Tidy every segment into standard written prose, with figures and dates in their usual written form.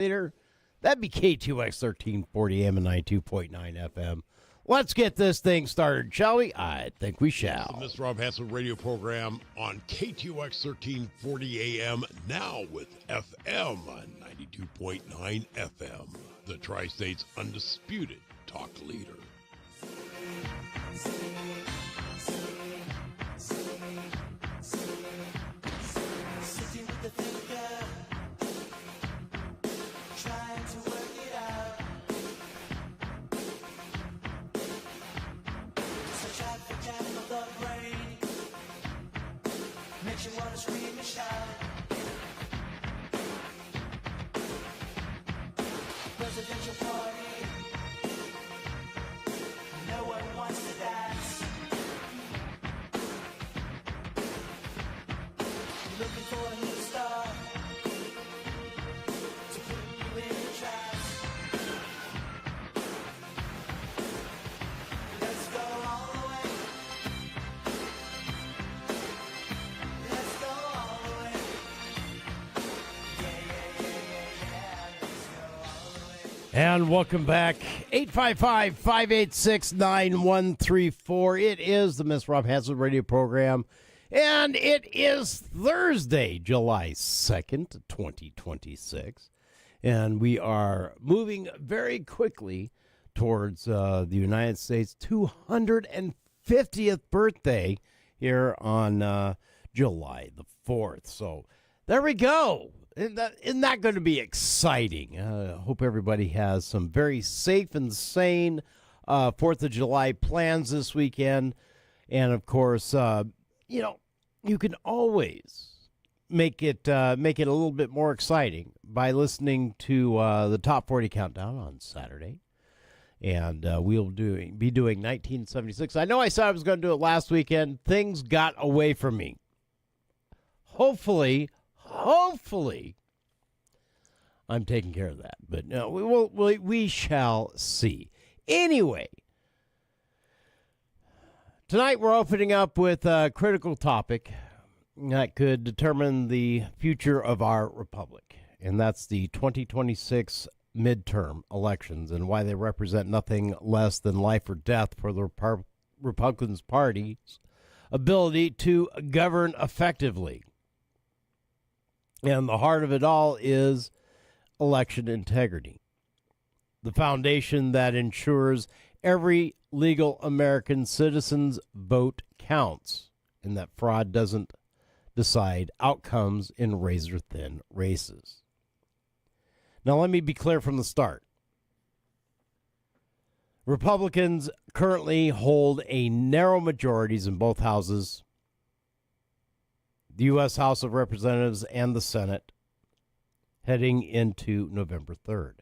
later. That'd be KTOX 1340 AM and 92.9 FM. Let's get this thing started, shall we? I think we shall. The Mr. Rob Hanson radio program on KTOX 1340 AM, now with FM 92.9 FM. The Tri-State's undisputed talk leader. Presidential party, no one wants to dance. Looking for a new star to put you in the trance. Let's go all the way. Let's go all the way. Let's go all the way. And welcome back. 855-586-9134. It is the Miss Rob Hanson radio program. And it is Thursday, July 2nd, 2026. And we are moving very quickly towards the United States' 250th birthday here on July the 4th. So there we go. Isn't that going to be exciting? I hope everybody has some very safe and sane 4th of July plans this weekend. And, of course, you can always make it a little bit more exciting by listening to the Top 40 Countdown on Saturday. And we'll be doing 1976. I know I said I was going to do it last weekend. Things got away from me. Hopefully, I'm taking care of that. But no, we shall see. Anyway, tonight we're opening up with a critical topic that could determine the future of our republic, and that's the 2026 midterm elections and why they represent nothing less than life or death for the Republican Party's ability to govern effectively. And the heart of it all is election integrity, the foundation that ensures every legal American citizen's vote counts and that fraud doesn't decide outcomes in razor-thin races. Now, let me be clear from the start. Republicans currently hold a narrow majorities in both houses, the U.S. House of Representatives and the Senate, heading into November 3rd.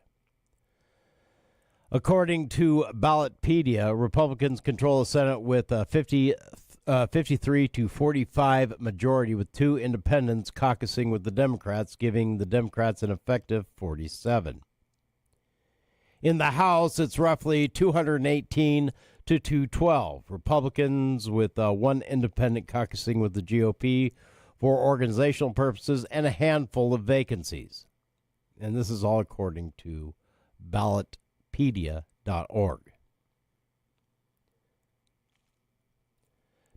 According to Ballotpedia, Republicans control the Senate with a 53 to 45 majority, with two independents caucusing with the Democrats, giving the Democrats an effective 47. In the House, it's roughly 218 to 212. Republicans with one independent caucusing with the GOP for organizational purposes and a handful of vacancies. And this is all according to Ballotpedia.org.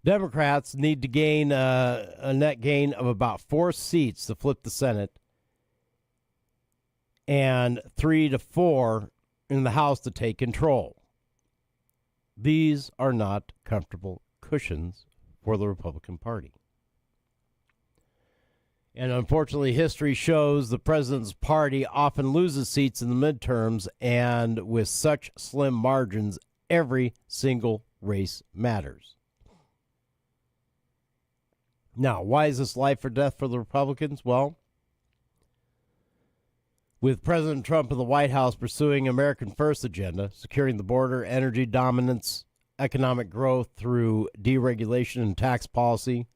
Democrats need to gain a net gain of about 4 seats to flip the Senate and 3 to 4 in the House to take control. These are not comfortable cushions for the Republican Party. And unfortunately, history shows the president's party often loses seats in the midterms, and with such slim margins, every single race matters. Now, why is this life or death for the Republicans? Well, with President Trump in the White House pursuing American First agenda, securing the border, energy dominance, economic growth through deregulation and tax policy,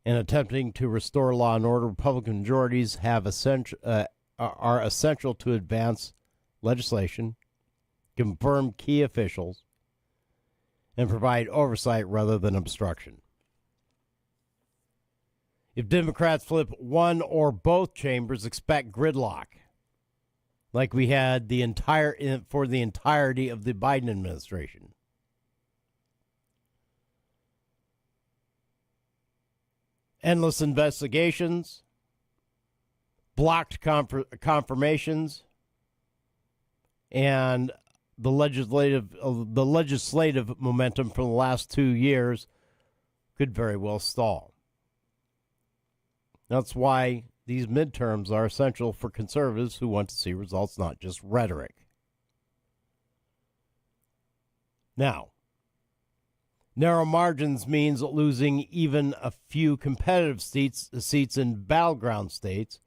and attempting to restore law and order, Republican majorities are essential to advance legislation, confirm key officials, and provide oversight rather than obstruction. If Democrats flip one or both chambers, expect gridlock. like we had for the entirety of the Biden administration. Endless investigations, blocked confirmations, and the legislative momentum for the last 2 years could very well stall. That's why these midterms are essential for conservatives who want to see results, not just rhetoric. Now, narrow margins means losing even a few competitive seats in battleground states,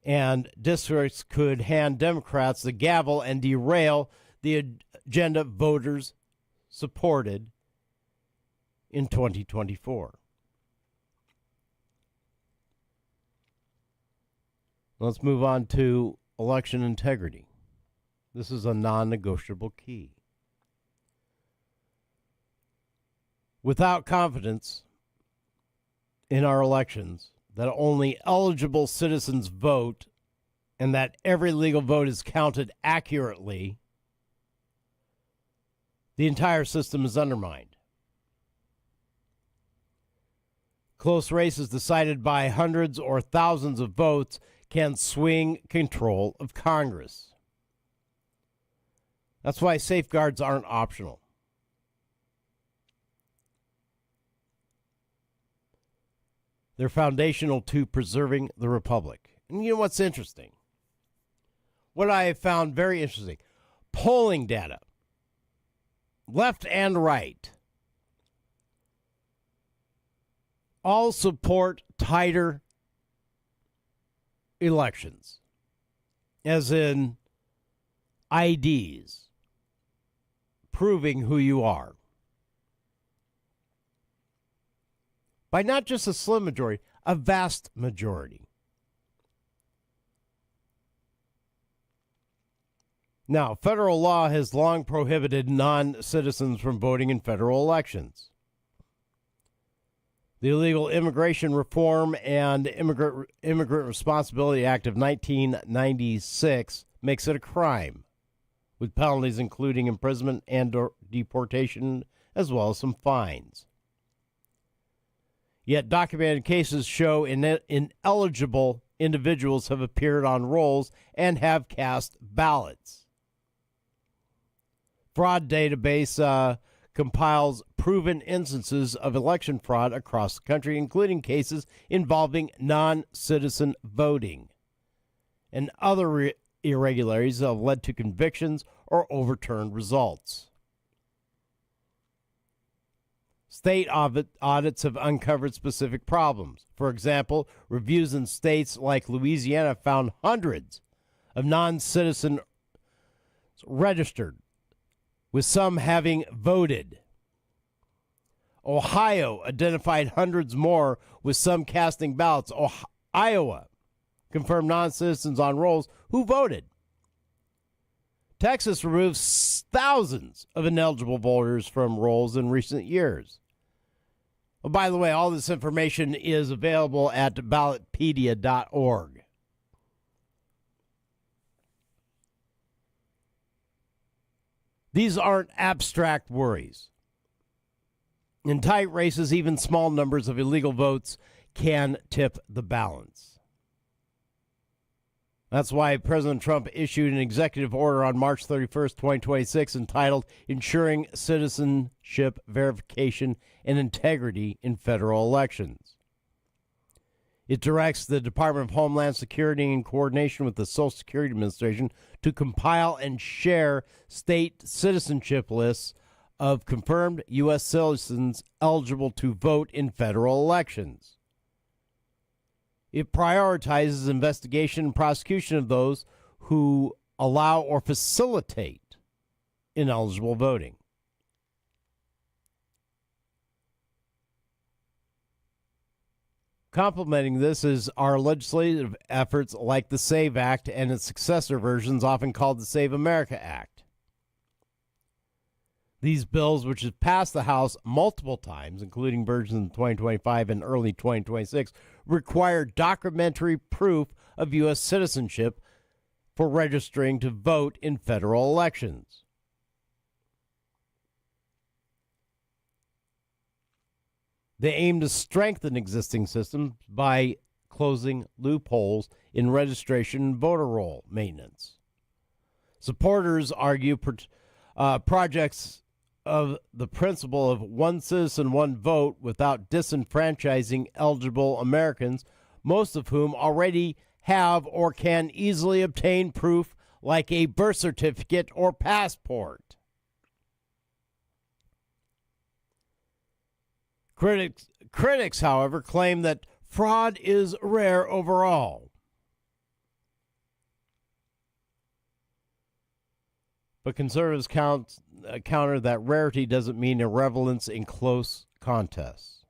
and districts could hand Democrats the gavel and derail the agenda voters supported in 2024. Let's move on to election integrity. This is a non-negotiable key. Without confidence in our elections that only eligible citizens vote and that every legal vote is counted accurately, the entire system is undermined. Close races decided by hundreds or thousands of votes can swing control of Congress. That's why safeguards aren't optional. They're foundational to preserving the republic. And you know what's interesting? What I have found very interesting, polling data, left and right, all support tighter elections, as in IDs, proving who you are. By not just a slim majority, a vast majority. Now, federal law has long prohibited non-citizens from voting in federal elections. The Illegal Immigration Reform and Immigrant Responsibility Act of 1996 makes it a crime, with penalties including imprisonment and deportation, as well as some fines. Yet documented cases show ineligible individuals have appeared on rolls and have cast ballots. Fraud database compiles proven instances of election fraud across the country, including cases involving non-citizen voting. And other irregularities have led to convictions or overturned results. State audits have uncovered specific problems. For example, reviews in states like Louisiana found hundreds of non-citizens registered, with some having voted. Ohio identified hundreds more, with some casting ballots. Iowa confirmed non-citizens on rolls who voted. Texas removed thousands of ineligible voters from rolls in recent years. Oh, by the way, all this information is available at ballotpedia.org. These aren't abstract worries. In tight races, even small numbers of illegal votes can tip the balance. That's why President Trump issued an executive order on March 31st, 2026, entitled Ensuring Citizenship Verification and Integrity in Federal Elections. It directs the Department of Homeland Security, in coordination with the Social Security Administration, to compile and share state citizenship lists of confirmed U.S. citizens eligible to vote in federal elections. It prioritizes investigation and prosecution of those who allow or facilitate ineligible voting. Complementing this is our legislative efforts like the SAVE Act and its successor versions, often called the Save America Act. These bills, which have passed the House multiple times, including versions in 2025 and early 2026, require documentary proof of U.S. citizenship for registering to vote in federal elections. They aim to strengthen existing systems by closing loopholes in registration and voter roll maintenance. Supporters argue projects of the principle of one citizen, one vote without disenfranchising eligible Americans, most of whom already have or can easily obtain proof like a birth certificate or passport. Critics, however, claim that fraud is rare overall. But conservatives counter that rarity doesn't mean irrelevance in close contests.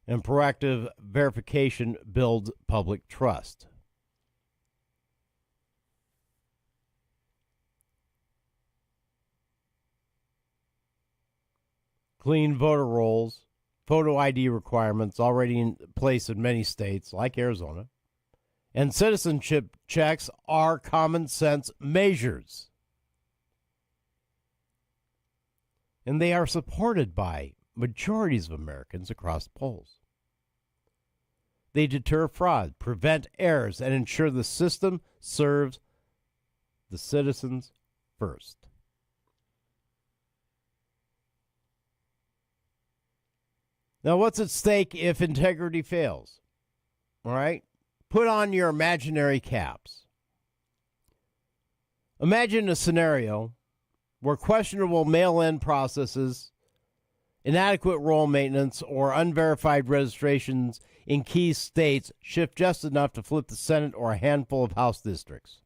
And proactive verification builds public trust. Clean voter rolls, photo ID requirements already in place in many states, like Arizona, and citizenship checks are common sense measures. And they are supported by majorities of Americans across the polls. They deter fraud, prevent errors, and ensure the system serves the citizens first. Now, what's at stake if integrity fails? All right? Put on your imaginary caps. Imagine a scenario where questionable mail-in processes, inadequate roll maintenance, or unverified registrations in key states shift just enough to flip the Senate or a handful of House districts.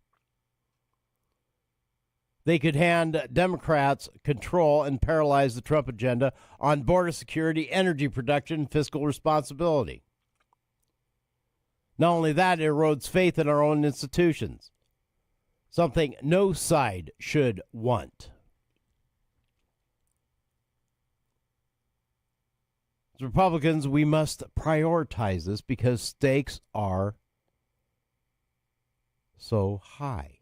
They could hand Democrats control and paralyze the Trump agenda on border security, energy production, and fiscal responsibility. Not only that, it erodes faith in our own institutions, something no side should want. As Republicans, we must prioritize this because stakes are so high.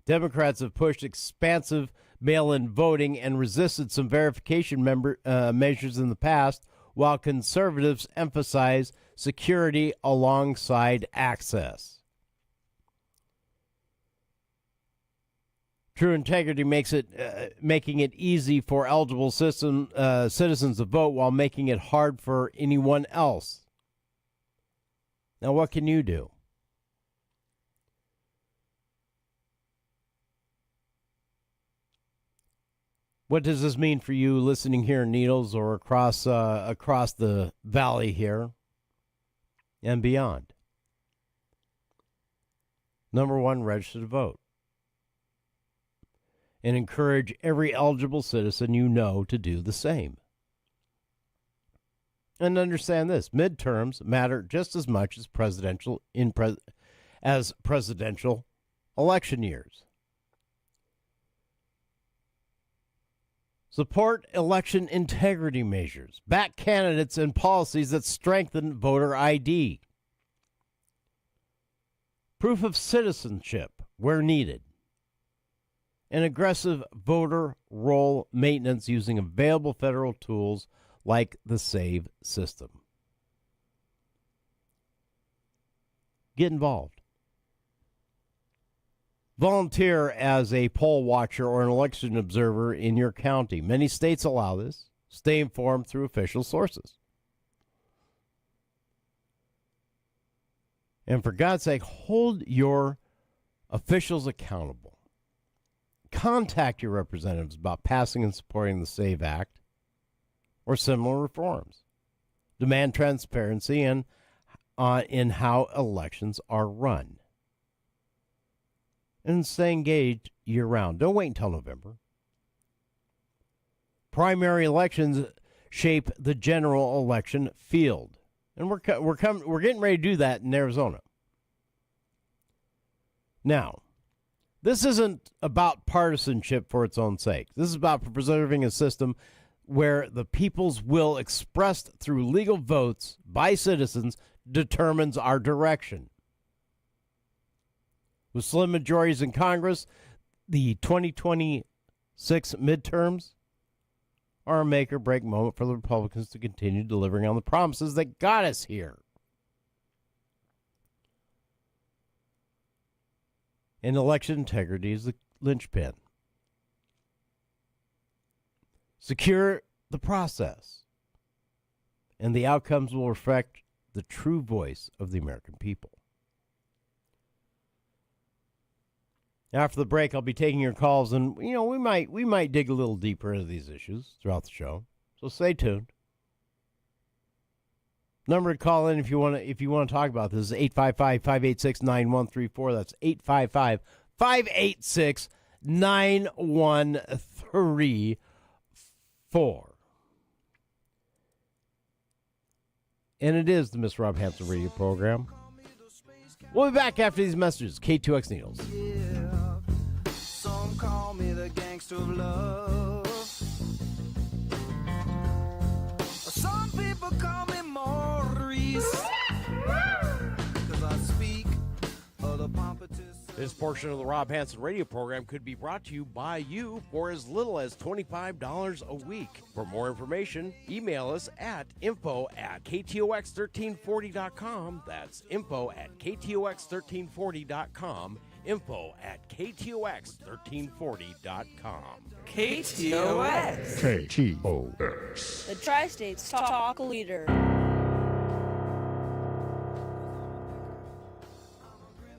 Democrats have pushed expansive mail-in voting and resisted some verification measures in the past, while conservatives emphasize security alongside access. True integrity makes it making it easy for eligible citizens to vote while making it hard for anyone else. Now, what can you do? What does this mean for you listening here in Needles or across the valley here and beyond? Number one, register to vote. And encourage every eligible citizen you know to do the same. And understand this, midterms matter just as much as presidential election years. Support election integrity measures. Back candidates and policies that strengthen voter ID. Proof of citizenship where needed. And aggressive voter roll maintenance using available federal tools like the SAVE system. Get involved. Volunteer as a poll watcher or an election observer in your county. Many states allow this. Stay informed through official sources. And for God's sake, hold your officials accountable. Contact your representatives about passing and supporting the SAVE Act or similar reforms. Demand transparency in how elections are run. And stay engaged year-round. Don't wait until November. Primary elections shape the general election field. And we're getting ready to do that in Arizona. Now, this isn't about partisanship for its own sake. This is about preserving a system where the people's will expressed through legal votes by citizens determines our direction. With slim majorities in Congress, the 2026 midterms are a make-or-break moment for the Republicans to continue delivering on the promises that got us here. And election integrity is the linchpin. Secure the process, and the outcomes will reflect the true voice of the American people. After the break, I'll be taking your calls, and we might dig a little deeper into these issues throughout the show. So stay tuned. Number to call in if you want to talk about this is 855-586-9134. That's 855-586-9134. And it is the Miss Rob Hanson radio program. We'll be back after these messages. KTOX Needles. Yeah. Some call me the gangster of love. Some people call me Maurice. 'Cause I speak of the pompatus. This portion of the Rob Hanson radio program could be brought to you by you for as little as $25 a week. For more information, email us at info@ktox1340.com. That's info@ktox1340.com. info@ktox1340.com. KTOX. KTOX. The Tri-States Talk Leader.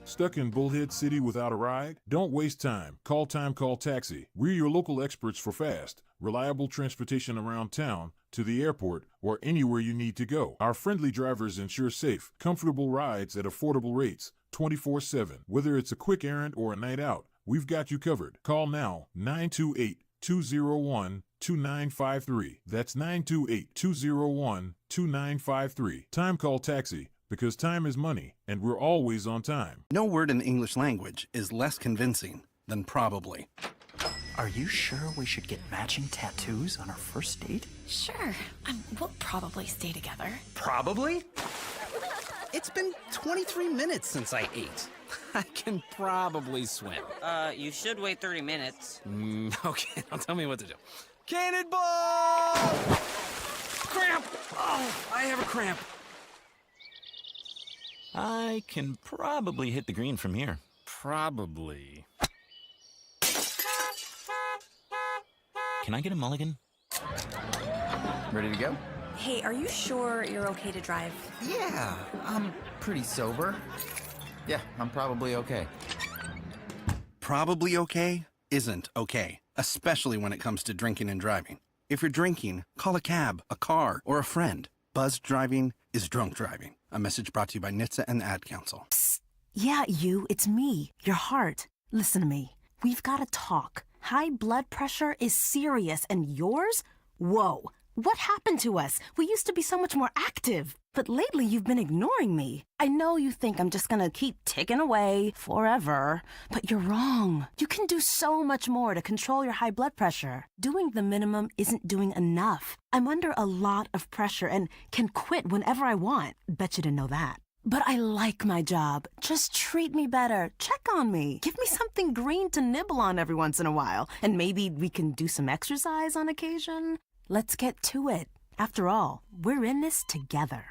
Stuck in Bullhead City without a ride? Don't waste time. Call Taxi. We're your local experts for fast, reliable transportation around town, to the airport, or anywhere you need to go. Our friendly drivers ensure safe, comfortable rides at affordable rates, 24/7. Whether it's a quick errand or a night out, we've got you covered. Call now, 928-201-2953. That's 928-201-2953. Time Call Taxi. Because time is money, and we're always on time. No word in the English language is less convincing than probably. Are you sure we should get matching tattoos on our first date? Sure. We'll probably stay together. Probably? It's been 23 minutes since I ate. I can probably swim. You should wait 30 minutes. Okay, now tell me what to do. Cannonball! Cramp! Oh, I have a cramp. I can probably hit the green from here. Probably. Can I get a mulligan? Ready to go? Hey, are you sure you're okay to drive? Yeah, I'm pretty sober. Yeah, I'm probably okay. Probably okay isn't okay, especially when it comes to drinking and driving. If you're drinking, call a cab, a car, or a friend. Buzzed driving is drunk driving. A message brought to you by NHTSA and the Ad Council. Psst. Yeah, it's me, your heart. Listen to me. We've got to talk. High blood pressure is serious, and yours? Whoa. What happened to us? We used to be so much more active. But lately, you've been ignoring me. I know you think I'm just gonna keep ticking away forever, but you're wrong. You can do so much more to control your high blood pressure. Doing the minimum isn't doing enough. I'm under a lot of pressure and can quit whenever I want. Bet you didn't know that. But I like my job. Just treat me better. Check on me. Give me something green to nibble on every once in a while. And maybe we can do some exercise on occasion. Let's get to it. After all, we're in this together.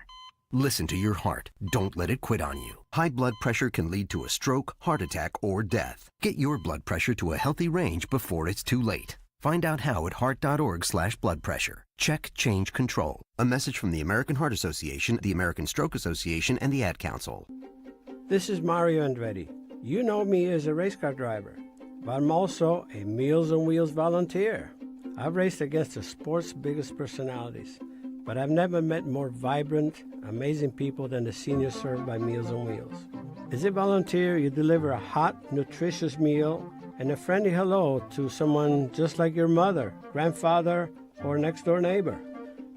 Listen to your heart. Don't let it quit on you. High blood pressure can lead to a stroke, heart attack, or death. Get your blood pressure to a healthy range before it's too late. Find out how at heart.org/blood pressure. Check, change, control. A message from the American Heart Association, the American Stroke Association, and the Ad Council. This is Mario Andretti. You know me as a race car driver, but I'm also a Meals on Wheels volunteer. I've raced against the sport's biggest personalities, but I've never met more vibrant, amazing people than the seniors served by Meals on Wheels. As a volunteer, you deliver a hot, nutritious meal and a friendly hello to someone just like your mother, grandfather, or next-door neighbor.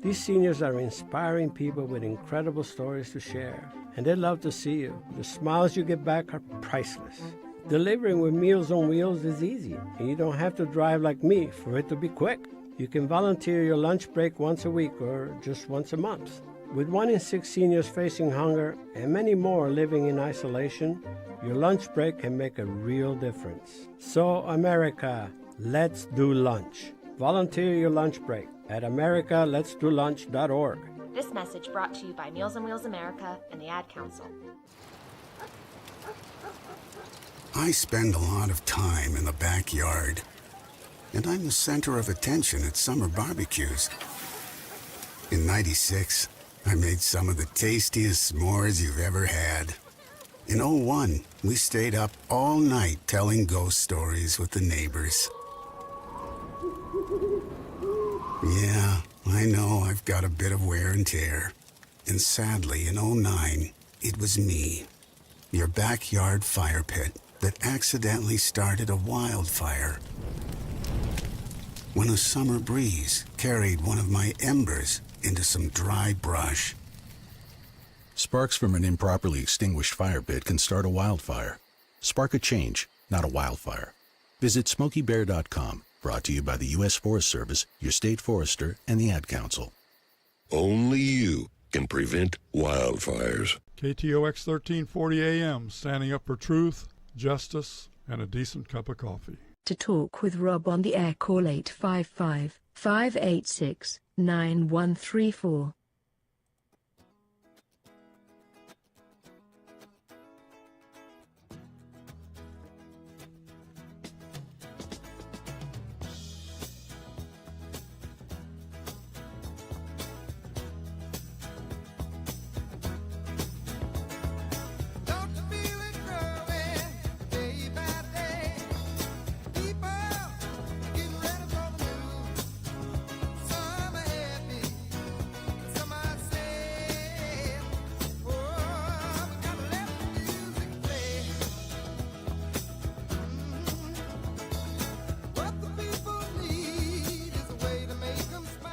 These seniors are inspiring people with incredible stories to share, and they love to see you. The smiles you get back are priceless. Delivering with Meals on Wheels is easy, and you don't have to drive like me for it to be quick. You can volunteer your lunch break once a week or just once a month. With 1 in 6 seniors facing hunger and many more living in isolation, your lunch break can make a real difference. So, America, let's do lunch. Volunteer your lunch break at americaletsdolunch.org. This message brought to you by Meals on Wheels America and the Ad Council. I spend a lot of time in the backyard, and I'm the center of attention at summer barbecues. In '96, I made some of the tastiest s'mores you've ever had. In '01, we stayed up all night telling ghost stories with the neighbors. Yeah, I know I've got a bit of wear and tear. And sadly, in '09, it was me, your backyard fire pit, that accidentally started a wildfire. When a summer breeze carried one of my embers into some dry brush. Sparks from an improperly extinguished fire pit can start a wildfire. Spark a change, not a wildfire. Visit SmokeyBear.com, brought to you by the U.S. Forest Service, your state forester, and the Ad Council. Only you can prevent wildfires. KTOX 1340 AM, standing up for truth, justice, and a decent cup of coffee. To talk with Rob on the air, call 855-586-9134.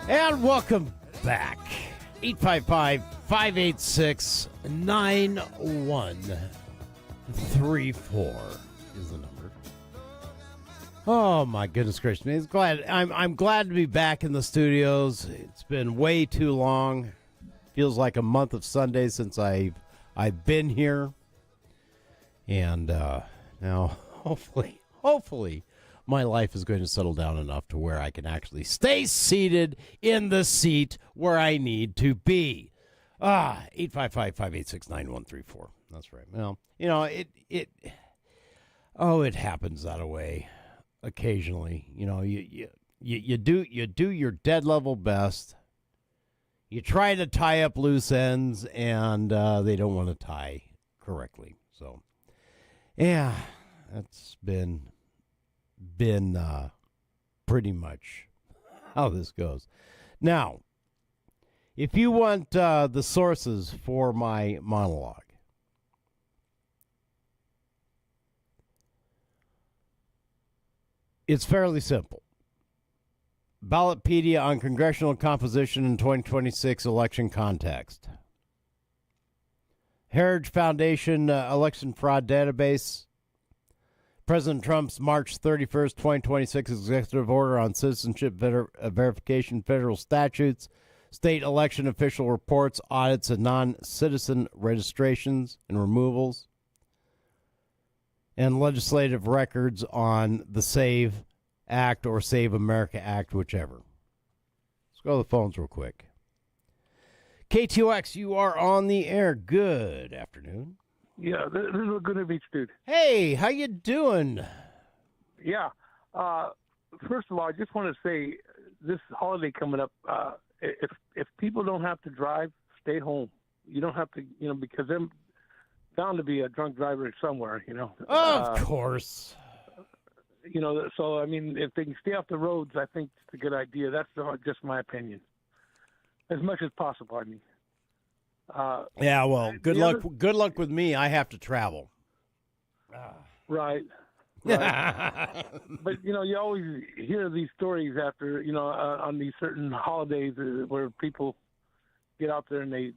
And welcome back. 855-586-9134 is the number. Oh my goodness gracious me! I'm glad to be back in the studios. It's been way too long. Feels like a month of Sundays since I've been here. And now hopefully my life is going to settle down enough to where I can actually stay seated in the seat where I need to be. 855-586-9134. That's right. Well, it happens that way occasionally. You do your dead level best. You try to tie up loose ends, and they don't want to tie correctly. So, yeah, that's been pretty much how this goes. Now, if you want the sources for my monologue, it's fairly simple. Ballotpedia on congressional composition in 2026 election context. Heritage Foundation election fraud database. President Trump's March 31st, 2026 executive order on citizenship verification, federal statutes, state election official reports, audits, and non-citizen registrations and removals, and legislative records on the SAVE Act or Save America Act, whichever. Let's go to the phones real quick. KTOX, you are on the air. Good afternoon. Yeah, this is a good beach dude. Hey, how you doing? Yeah. First of all, I just want to say this holiday coming up, if people don't have to drive, stay home. You don't have to, because they're bound to be a drunk driver somewhere, Of course. So, I mean, if they can stay off the roads, I think it's a good idea. That's just my opinion. As much as possible, I mean. Yeah, well, good luck. Good luck with me. I have to travel. Right. But you always hear these stories after on these certain holidays where people get out there and they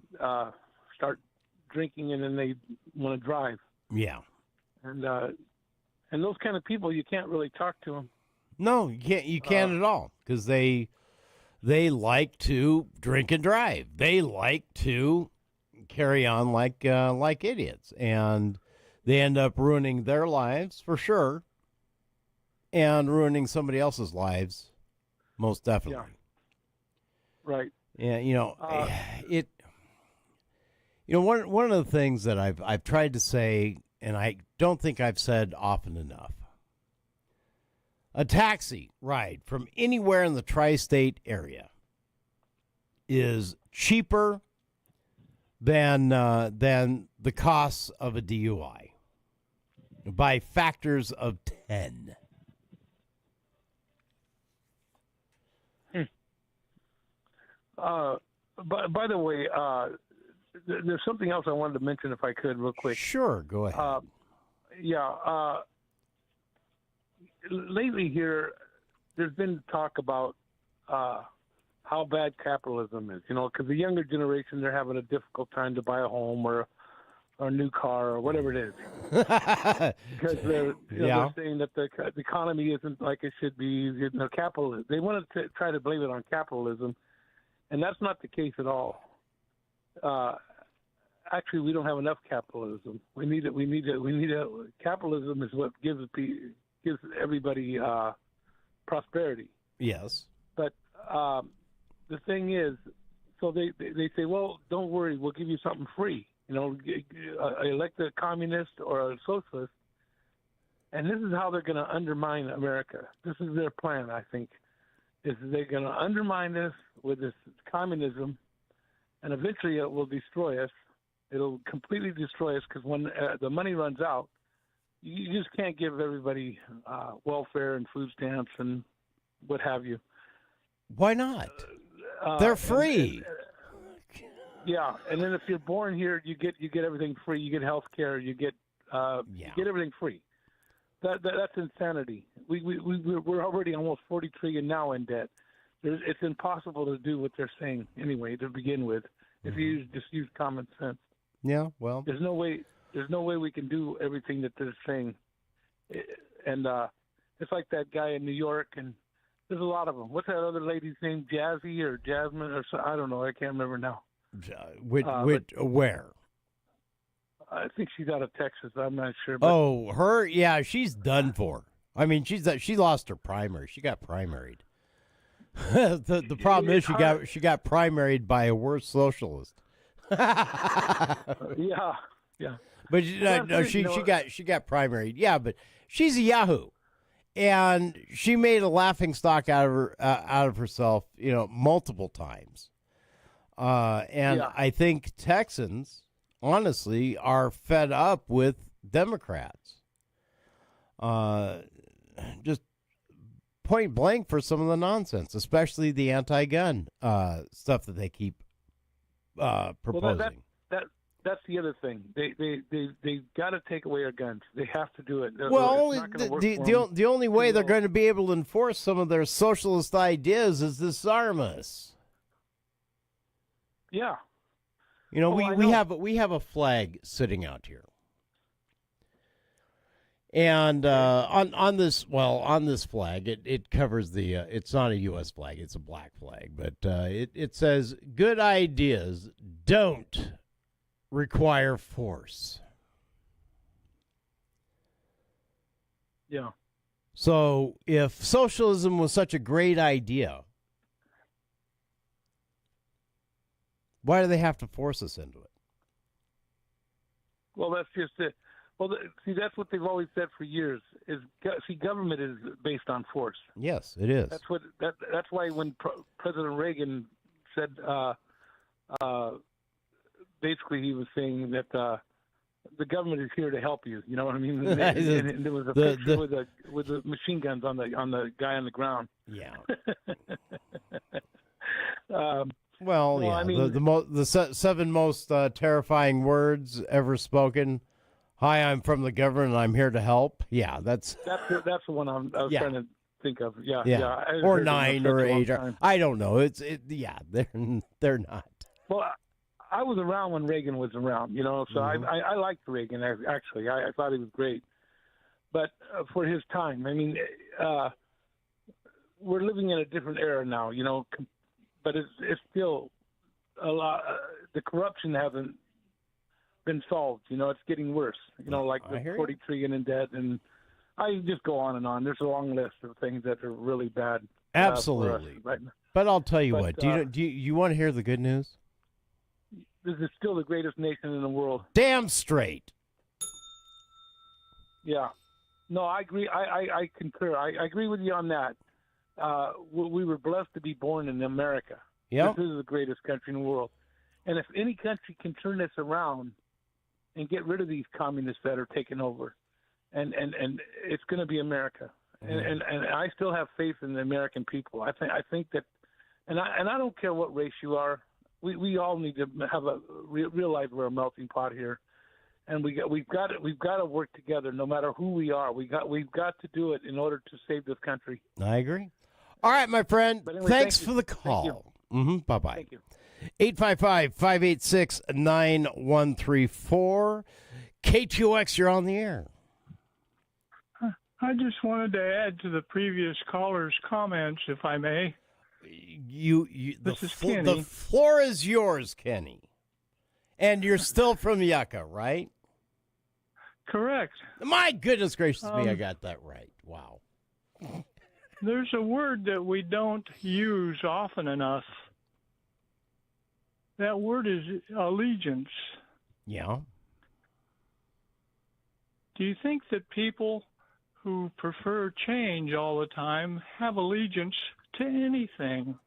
start drinking and then they want to drive. Yeah. And those kind of people, you can't really talk to them. No, you can't. You can't at all because they they like to drink and drive. They like to carry on like idiots, and they end up ruining their lives for sure, and ruining somebody else's lives, most definitely. Yeah. Right. Yeah, one of the things that I've tried to say, and I don't think I've said often enough. A taxi ride from anywhere in the tri-state area is cheaper than the costs of a DUI by factors of 10. By the way, there's something else I wanted to mention if I could real quick. Sure, go ahead. Lately here, there's been talk about how bad capitalism is, because the younger generation, they're having a difficult time to buy a home or a new car or whatever it is. Because they're saying that the economy isn't like it should be. Capitalism. They want to try to blame it on capitalism, and that's not the case at all. Actually, we don't have enough capitalism. We need capitalism is what gives everybody prosperity. Yes. But the thing is, so they say, well, don't worry, we'll give you something free. Elect a communist or a socialist, and this is how they're going to undermine America. This is their plan, I think, is they're going to undermine us with this communism, and eventually it will destroy us. It'll completely destroy us because when the money runs out, you just can't give everybody welfare and food stamps and what have you. Why not? They're free. And then if you're born here, you get everything free. You get health care. You get everything free. That's insanity. We're already almost $40 trillion now in debt. It's impossible to do what they're saying anyway to begin with. If you just use common sense. Yeah, well, there's no way we can do everything that they're saying, and it's like that guy in New York, and there's a lot of them. What's that other lady's name? Jazzy or Jasmine or so, I don't know. I can't remember now. Where? I think she's out of Texas. I'm not sure. But, her? Yeah, she's done for. I mean, she lost her primary. She got primaried. the problem is she got primaried by a worse socialist. Yeah. But she got primaried. Yeah, but she's a Yahoo, and she made a laughing stock out of herself, multiple times. I think Texans, honestly, are fed up with Democrats. Just point blank for some of the nonsense, especially the anti-gun stuff that they keep proposing. Well, that's the other thing. They got to take away our guns. They have to do it. Well, the only way they're going to be able to enforce some of their socialist ideas is disarm us. Yeah. We have a flag sitting out here. And on this flag, it covers the. It's not a U.S. flag; it's a black flag. But it says, "Good ideas don't require force." Yeah. So if socialism was such a great idea, why do they have to force us into it? Well, that's just it. Well, that's what they've always said for years. Government is based on force. Yes, it is. That's why when President Reagan said, basically, he was saying that the government is here to help you. You know what I mean? And there was a picture with the machine guns on the guy on the ground. Yeah. I mean, the seven most terrifying words ever spoken. Hi, I'm from the government, and I'm here to help. Yeah, that's the one I was trying to think of. Yeah. Or 9 or 8. I don't know. They're not. Well, I was around when Reagan was around, so I liked Reagan, actually. I thought he was great. But for his time, I mean, we're living in a different era now, but it's still a lot. The corruption hasn't been solved. It's getting worse. Like the 40 trillion in debt, and I just go on and on. There's a long list of things that are really bad. Absolutely. For us right now. But I'll tell you what. Do you want to hear the good news? This is still the greatest nation in the world. Damn straight. Yeah. No, I agree. I concur. I agree with you on that. We were blessed to be born in America. Yep. This is the greatest country in the world. And if any country can turn this around and get rid of these communists that are taking over, and it's going to be America. And I still have faith in the American people. I think that, and I don't care what race you are. We all need to realize we're a melting pot here, and we've got to work together no matter who we are. We've got to do it in order to save this country. I agree. All right, my friend. Anyway, thanks thank for you. the call. Bye-bye. Thank you. 855-586-9134. KTOX, you're on the air. I just wanted to add to the previous caller's comments, if I may. This is Kenny. The floor is yours, Kenny. And you're still from Yucca, right? Correct. My goodness gracious me, I got that right. Wow. There's a word that we don't use often enough. That word is allegiance. Yeah. Do you think that people who prefer change all the time have allegiance to anything?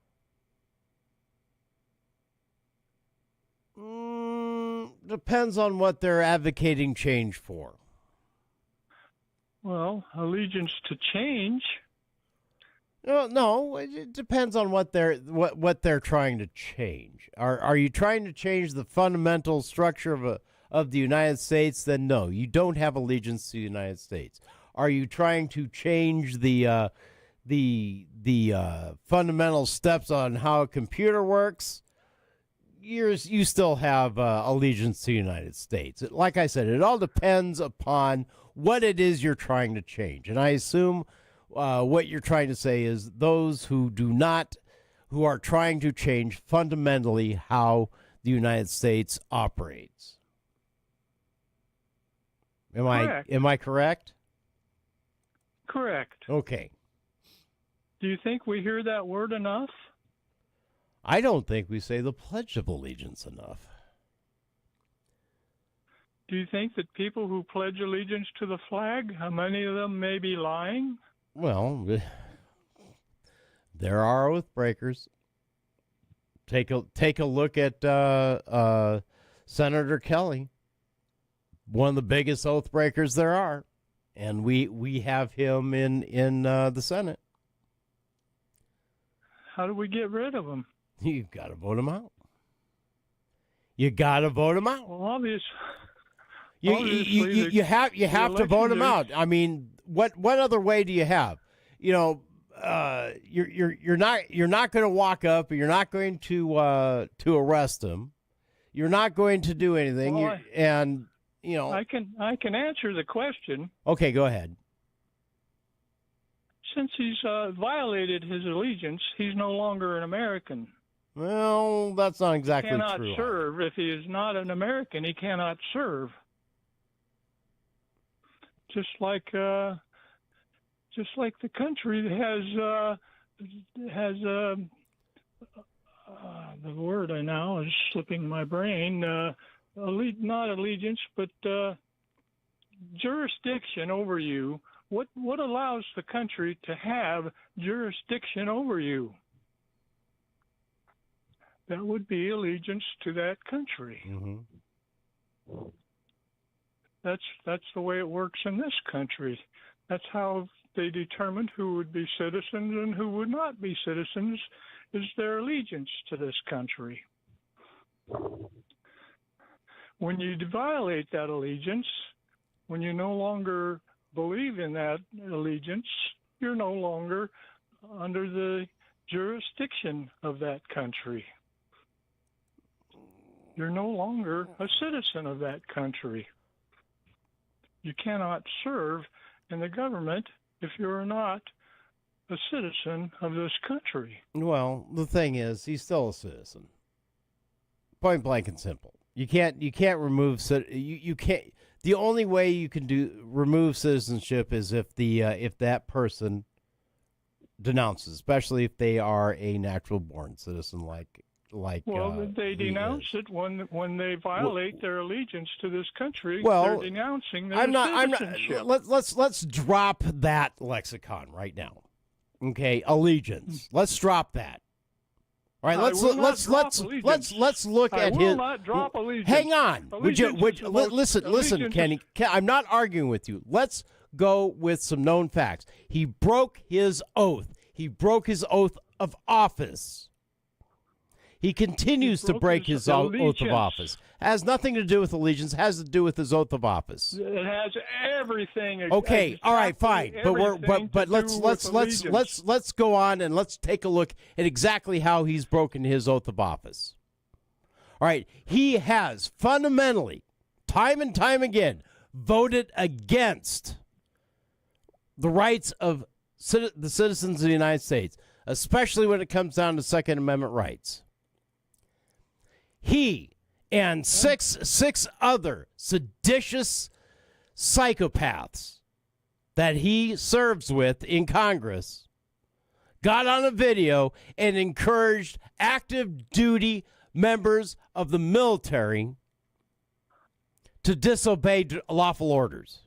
Depends on what they're advocating change for. Well, allegiance to change. No, it depends on what they're trying to change. Are you trying to change the fundamental structure of the United States? Then no, you don't have allegiance to the United States. Are you trying to change the fundamental steps on how a computer works? You still have allegiance to the United States. Like I said, it all depends upon what it is you're trying to change. And I assume what you're trying to say is those who are trying to change fundamentally how the United States operates. Correct. Am I correct? Correct. Okay. Do you think we hear that word enough? I don't think we say the Pledge of Allegiance enough. Do you think that people who pledge allegiance to the flag, how many of them may be lying? Well, there are oath breakers. Take a look at Senator Kelly, one of the biggest oath breakers there are, and we have him in the Senate. How do we get rid of him? You've got to vote him out. You got to vote him out. Well, obviously, you have to vote him out. I mean, what other way do you have? You're not going to walk up. You're not going to arrest him. You're not going to do anything. Well, I can answer the question. Okay, go ahead. Since he's violated his allegiance, he's no longer an American. Well, that's not exactly true. He cannot true. serve. If he is not an American, he cannot serve. Just like the country has the word I now is slipping my brain. Not allegiance, but jurisdiction over you. What allows the country to have jurisdiction over you? That would be allegiance to that country. Mm-hmm. That's the way it works in this country. That's how they determined who would be citizens and who would not be citizens, is their allegiance to this country. When you violate that allegiance, when you no longer believe in that allegiance, you're no longer under the jurisdiction of that country. You're no longer a citizen of that country. You cannot serve in the government if you're not a citizen of this country. Well, the thing is, he's still a citizen. Point blank and simple. You can't remove you can't. The only way you can remove citizenship is if that person denounces, especially if they are a natural born citizen like. Well, they denounce it when they violate their allegiance to this country. Well, they're denouncing their citizenship. Let's drop that lexicon right now. Okay, allegiance. Let's drop that. All right, let's look at his. Not drop allegiance. Hang on. Listen, Kenny. I'm not arguing with you. Let's go with some known facts. He broke his oath. He broke his oath of office. He continues to break his oath of office. Has nothing to do with allegiance. Has to do with his oath of office. It has everything. Okay, all right, fine. But let's go on and let's take a look at exactly how he's broken his oath of office. All right, he has fundamentally, time and time again, voted against the rights of the citizens of the United States, especially when it comes down to Second Amendment rights. He and six other seditious psychopaths that he serves with in Congress got on a video and encouraged active duty members of the military to disobey lawful orders.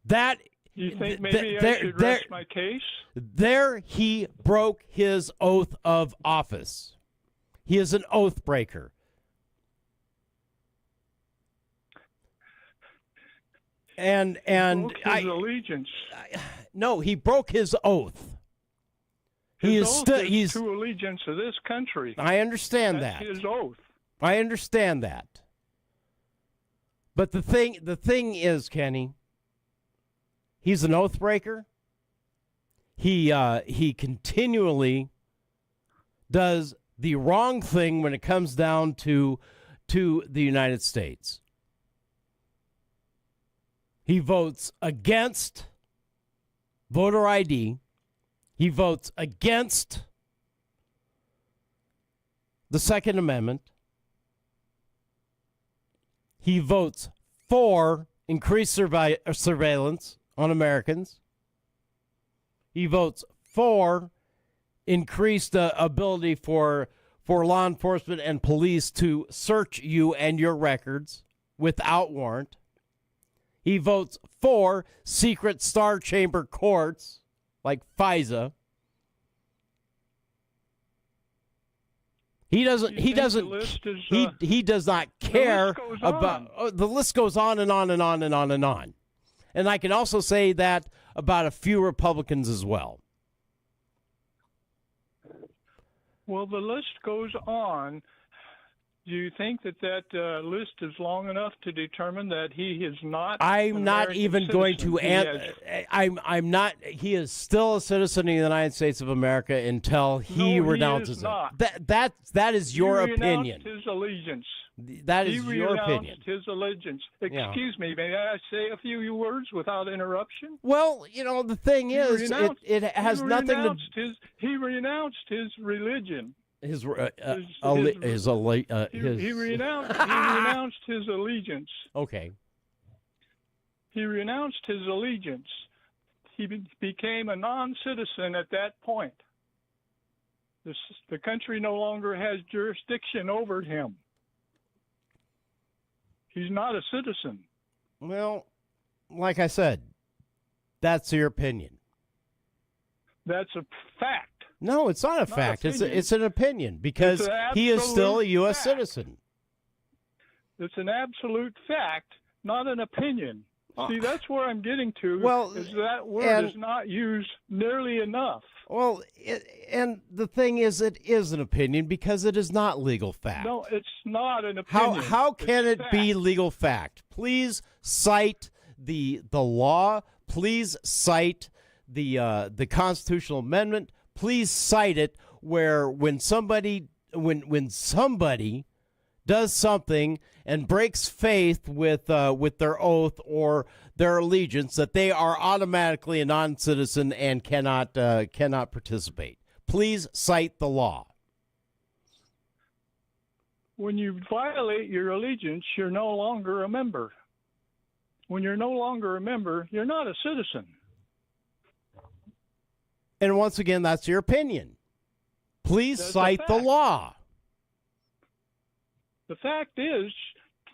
That you think maybe I should rest my case? There he broke his oath of office. He is an oath breaker. And broke his allegiance. No, he broke his oath. His oath is to allegiance to this country. I understand that. His oath. I understand that. But the thing is, Kenny, he's an oath breaker. He continually does the wrong thing when it comes down to the United States. He votes against voter ID. He votes against the Second Amendment. He votes for increased surveillance on Americans. He votes for increased ability for law enforcement and police to search you and your records without warrant. He votes for secret star chamber courts like FISA. He does not care about the list goes on and on and on and on and on. And I can also say that about a few Republicans as well. Well, the list goes on. Do you think that list is long enough to determine that he is not? I'm not even going to answer. I'm not. He is still a citizen of the United States of America until he renounces it. That is your opinion. He renounced his allegiance. That is your opinion. He renounced his allegiance. Excuse me, may I say a few words without interruption? Well, the thing is, it has nothing to. He renounced his religion. He renounced his allegiance. Okay. He renounced his allegiance. He became a non-citizen at that point. The country no longer has jurisdiction over him. He's not a citizen. Well, like I said, that's your opinion. That's a fact. No, it's not a fact. It's an opinion because he is still a U.S. citizen. It's an absolute fact, not an opinion. See, that's where I'm getting to. Well, is that word is not used nearly enough. Well, and the thing is, it is an opinion because it is not legal fact. No, it's not an opinion. How can it be legal fact? Please cite the law. Please cite the constitutional amendment. Please cite it where when somebody does something and breaks faith with their oath or their allegiance, that they are automatically a non-citizen and cannot participate. Please cite the law. When you violate your allegiance, you're no longer a member. When you're no longer a member, you're not a citizen. And once again, that's your opinion. Please cite the law. The fact is,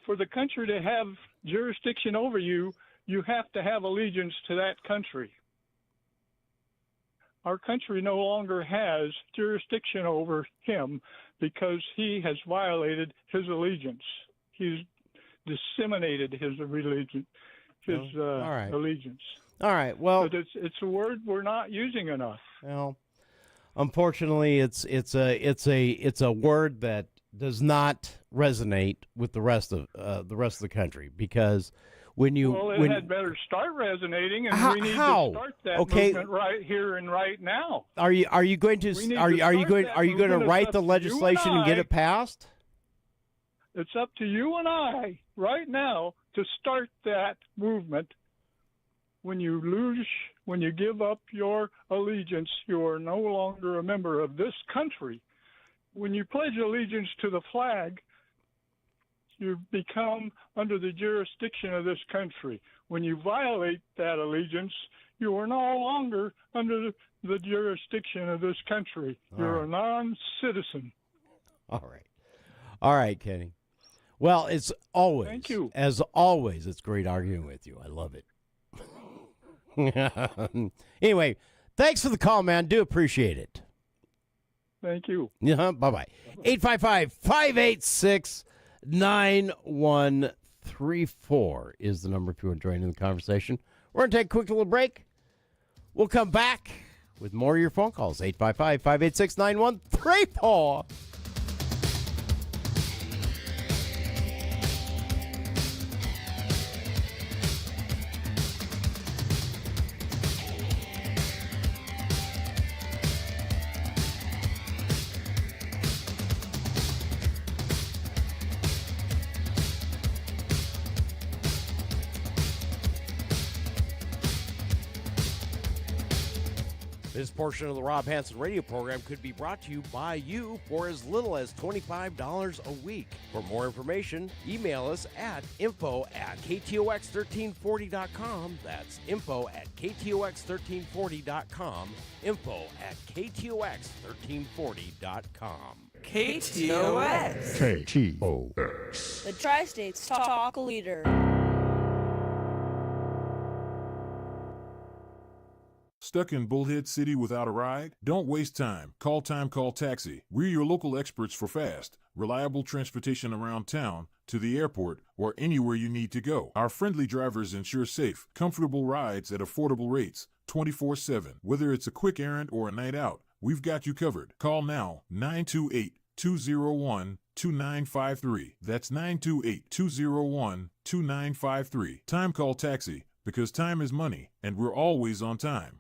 for the country to have jurisdiction over you, you have to have allegiance to that country. Our country no longer has jurisdiction over him because he has violated his allegiance. He's disseminated his religion, allegiance. All right. Well, but it's a word we're not using enough. Well, unfortunately, it's a word that does not resonate with the rest of the country, because when you had better start resonating, and we need to start that movement right here and right now. Are you going to write the legislation and get it passed? It's up to you and I right now to start that movement. When you give up your allegiance, you are no longer a member of this country. When you pledge allegiance to the flag, you become under the jurisdiction of this country. When you violate that allegiance, you are no longer under the jurisdiction of this country. You're a non-citizen. All right, Kenny. Well, it's always, thank you. As always, it's great arguing with you. I love it. Anyway, thanks for the call, man. Do appreciate it. Thank you. Bye-bye. 855-586-9134 is the number if you want to join in the conversation. We're going to take a quick little break. We'll come back with more of your phone calls. 855-586-9134. This portion of the Rob Hanson radio program could be brought to you by you for as little as $25 a week. For more information, email us at info@ktox1340.com. That's info@ktox1340.com. info@ktox1340.com. KTOX. KTOX. The Tri-States Talk Leader. Stuck in Bullhead City without a ride? Don't waste time. Call Taxi. We're your local experts for fast, reliable transportation around town, to the airport, or anywhere you need to go. Our friendly drivers ensure safe, comfortable rides at affordable rates, 24/7. Whether it's a quick errand or a night out, we've got you covered. Call now, 928-201-2953. That's 928-201-2953. Time Call Taxi, because time is money, and we're always on time.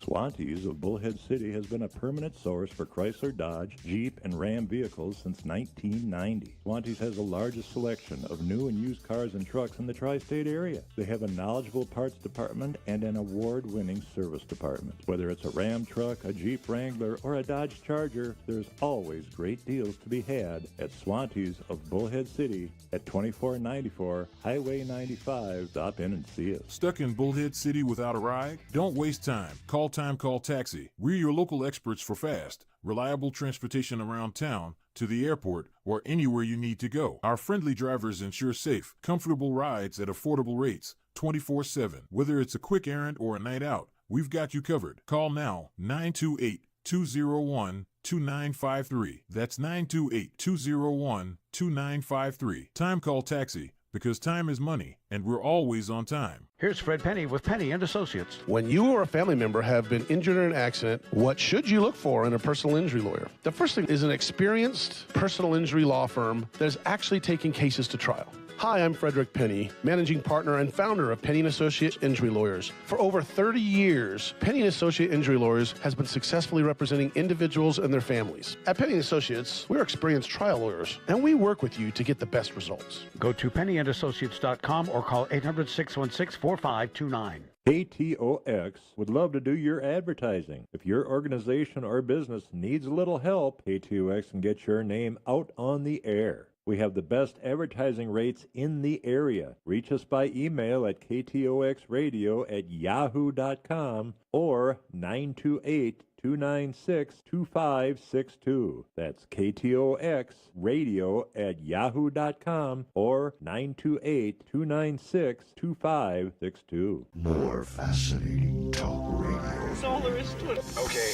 Swantees of Bullhead City has been a permanent source for Chrysler, Dodge, Jeep, and Ram vehicles since 1990. Swantees has the largest selection of new and used cars and trucks in the tri-state area. They have a knowledgeable parts department and an award-winning service department. Whether it's a Ram truck, a Jeep Wrangler, or a Dodge Charger, there's always great deals to be had at Swantees of Bullhead City at 2494 Highway 95. Stop in and see us. Stuck in Bullhead City without a ride? Don't waste time. Call Taxi. We're your local experts for fast, reliable transportation around town, to the airport, or anywhere you need to go. Our friendly drivers ensure safe, comfortable rides at affordable rates, 24/7. Whether it's a quick errand or a night out, we've got you covered. Call now, 928-201-2953. That's 928-201-2953. Time Call Taxi, because time is money, and we're always on time. Here's Fred Penny with Penny and Associates. When you or a family member have been injured in an accident, what should you look for in a personal injury lawyer? The first thing is an experienced personal injury law firm that is actually taking cases to trial. Hi, I'm Frederick Penny, managing partner and founder of Penny & Associate Injury Lawyers. For over 30 years, Penny & Associate Injury Lawyers has been successfully representing individuals and their families. At Penny & Associates, we're experienced trial lawyers, and we work with you to get the best results. Go to pennyandassociates.com or call 800-616-4529. KTOX would love to do your advertising. If your organization or business needs a little help, KTOX can get your name out on the air. We have the best advertising rates in the area. Reach us by email at ktoxradio@yahoo.com or 928-296-2562. That's ktoxradio@yahoo.com or 928-296-2562. More fascinating talk radio. That's all there is to it. Okay,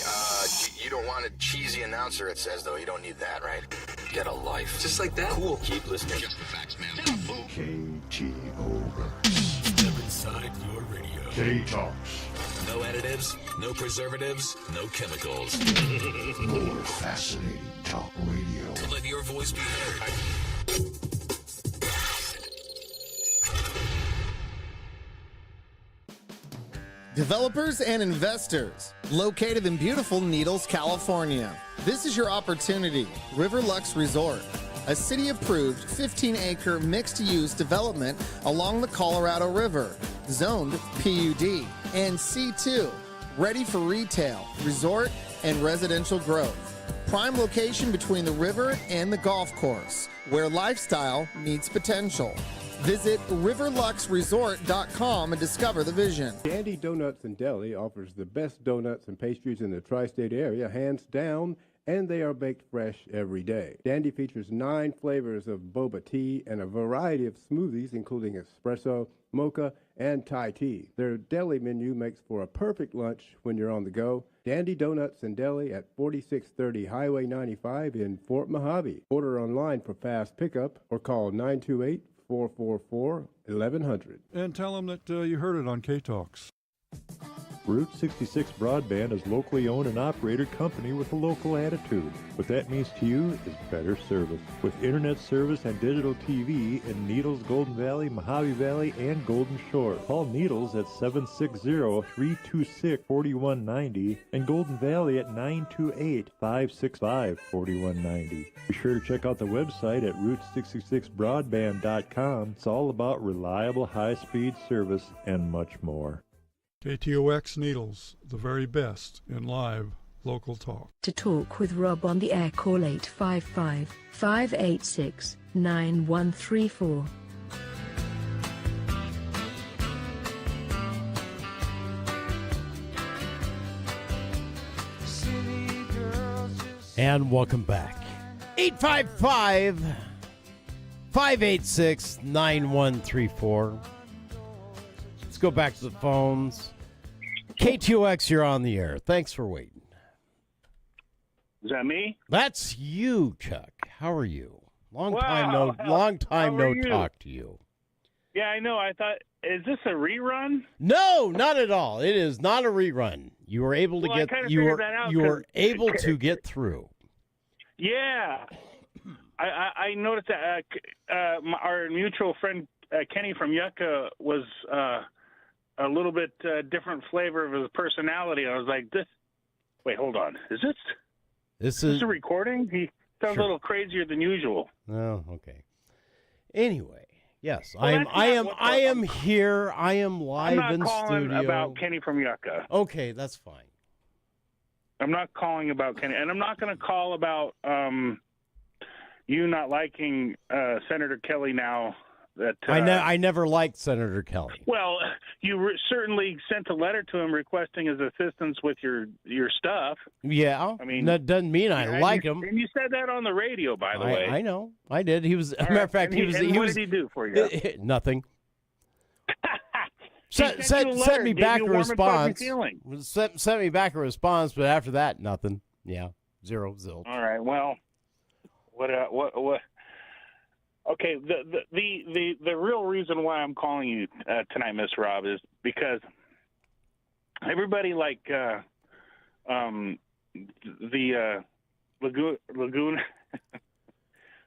you don't want a cheesy announcer, it says, though. You don't need that, right? Get a life. Just like that? Cool. Keep listening. Just the facts, man. KTOX. Step inside your radio. KTOX. No additives, no preservatives, no chemicals. More fascinating talk radio. Let your voice be heard. Developers and investors, located in beautiful Needles, California. This is your opportunity. Riverlux Resort, a city-approved 15-acre mixed-use development along the Colorado River, zoned PUD and C2, ready for retail, resort, and residential growth. Prime location between the river and the golf course, where lifestyle meets potential. Visit riverluxresort.com and discover the vision. Dandy Donuts and Deli offers the best donuts and pastries in the tri-state area, hands down, and they are baked fresh every day. Dandy features 9 flavors of boba tea and a variety of smoothies, including espresso, mocha, and Thai tea. Their deli menu makes for a perfect lunch when you're on the go. Dandy Donuts and Deli at 4630 Highway 95 in Fort Mojave. Order online for fast pickup or call 928-444-1100. And tell them that you heard it on KTOX. Route 66 Broadband is locally owned and operated company with a local attitude. What that means to you is better service. With internet service and digital TV in Needles, Golden Valley, Mojave Valley, and Golden Shore. Call Needles at 760-326-4190 and Golden Valley at 928-565-4190. Be sure to check out the website at route66broadband.com. It's all about reliable high-speed service and much more. KTOX Needles, the very best in live local talk. To talk with Rob on the air, call 855-586-9134. And welcome back. 855-586-9134. Let's go back to the phones. KTOX, you're on the air. Thanks for waiting. Is that me? That's you, Chuck. How are you? Long Wow. time no talk to you. Yeah, I know. I thought, is this a rerun? No, not at all. It is not a rerun. You were able to Well, I get kinda you figured were that out you were 'cause- able to get through. Yeah. I noticed that our mutual friend Kenny from Yucca was a little bit different flavor of his personality. I was like, wait, hold on. Is this a recording? He sounds a little crazier than usual. Oh, okay. Anyway, yes, Well, I am that's here. I am live I'm in not calling studio. about Kenny from Yucca. Okay, that's fine. I'm not calling about Kenny, and I'm not going to call about you not liking Senator Kelly now. That I never liked Senator Kelly. Well, you certainly sent a letter to him requesting his assistance with your stuff. Yeah, I mean, that doesn't mean I like him. And you said that on the radio, by the way. I know, I did. He was, as a matter of fact, and what was. did he do for you? Nothing. Sent Sent me back a response. feeling. Sent me back a response, but after that, nothing. Yeah, zero, zilch. All right. Well, what? Okay. The real reason why I'm calling you tonight, Miss Rob, is because everybody like the Laguna,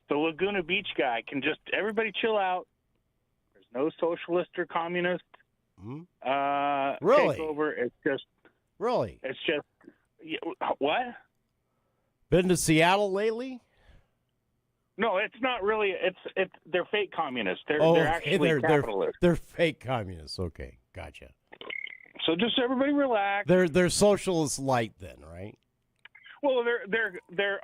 the Laguna Beach guy can just everybody chill out. no socialist or communist Really? takeover. It's just Really? It's just what? Been to Seattle lately? No, it's not really. It's they're fake communists. They're actually they're capitalists. They're fake communists. Okay, gotcha. So just everybody relax. They're socialist light then, right? Well, they're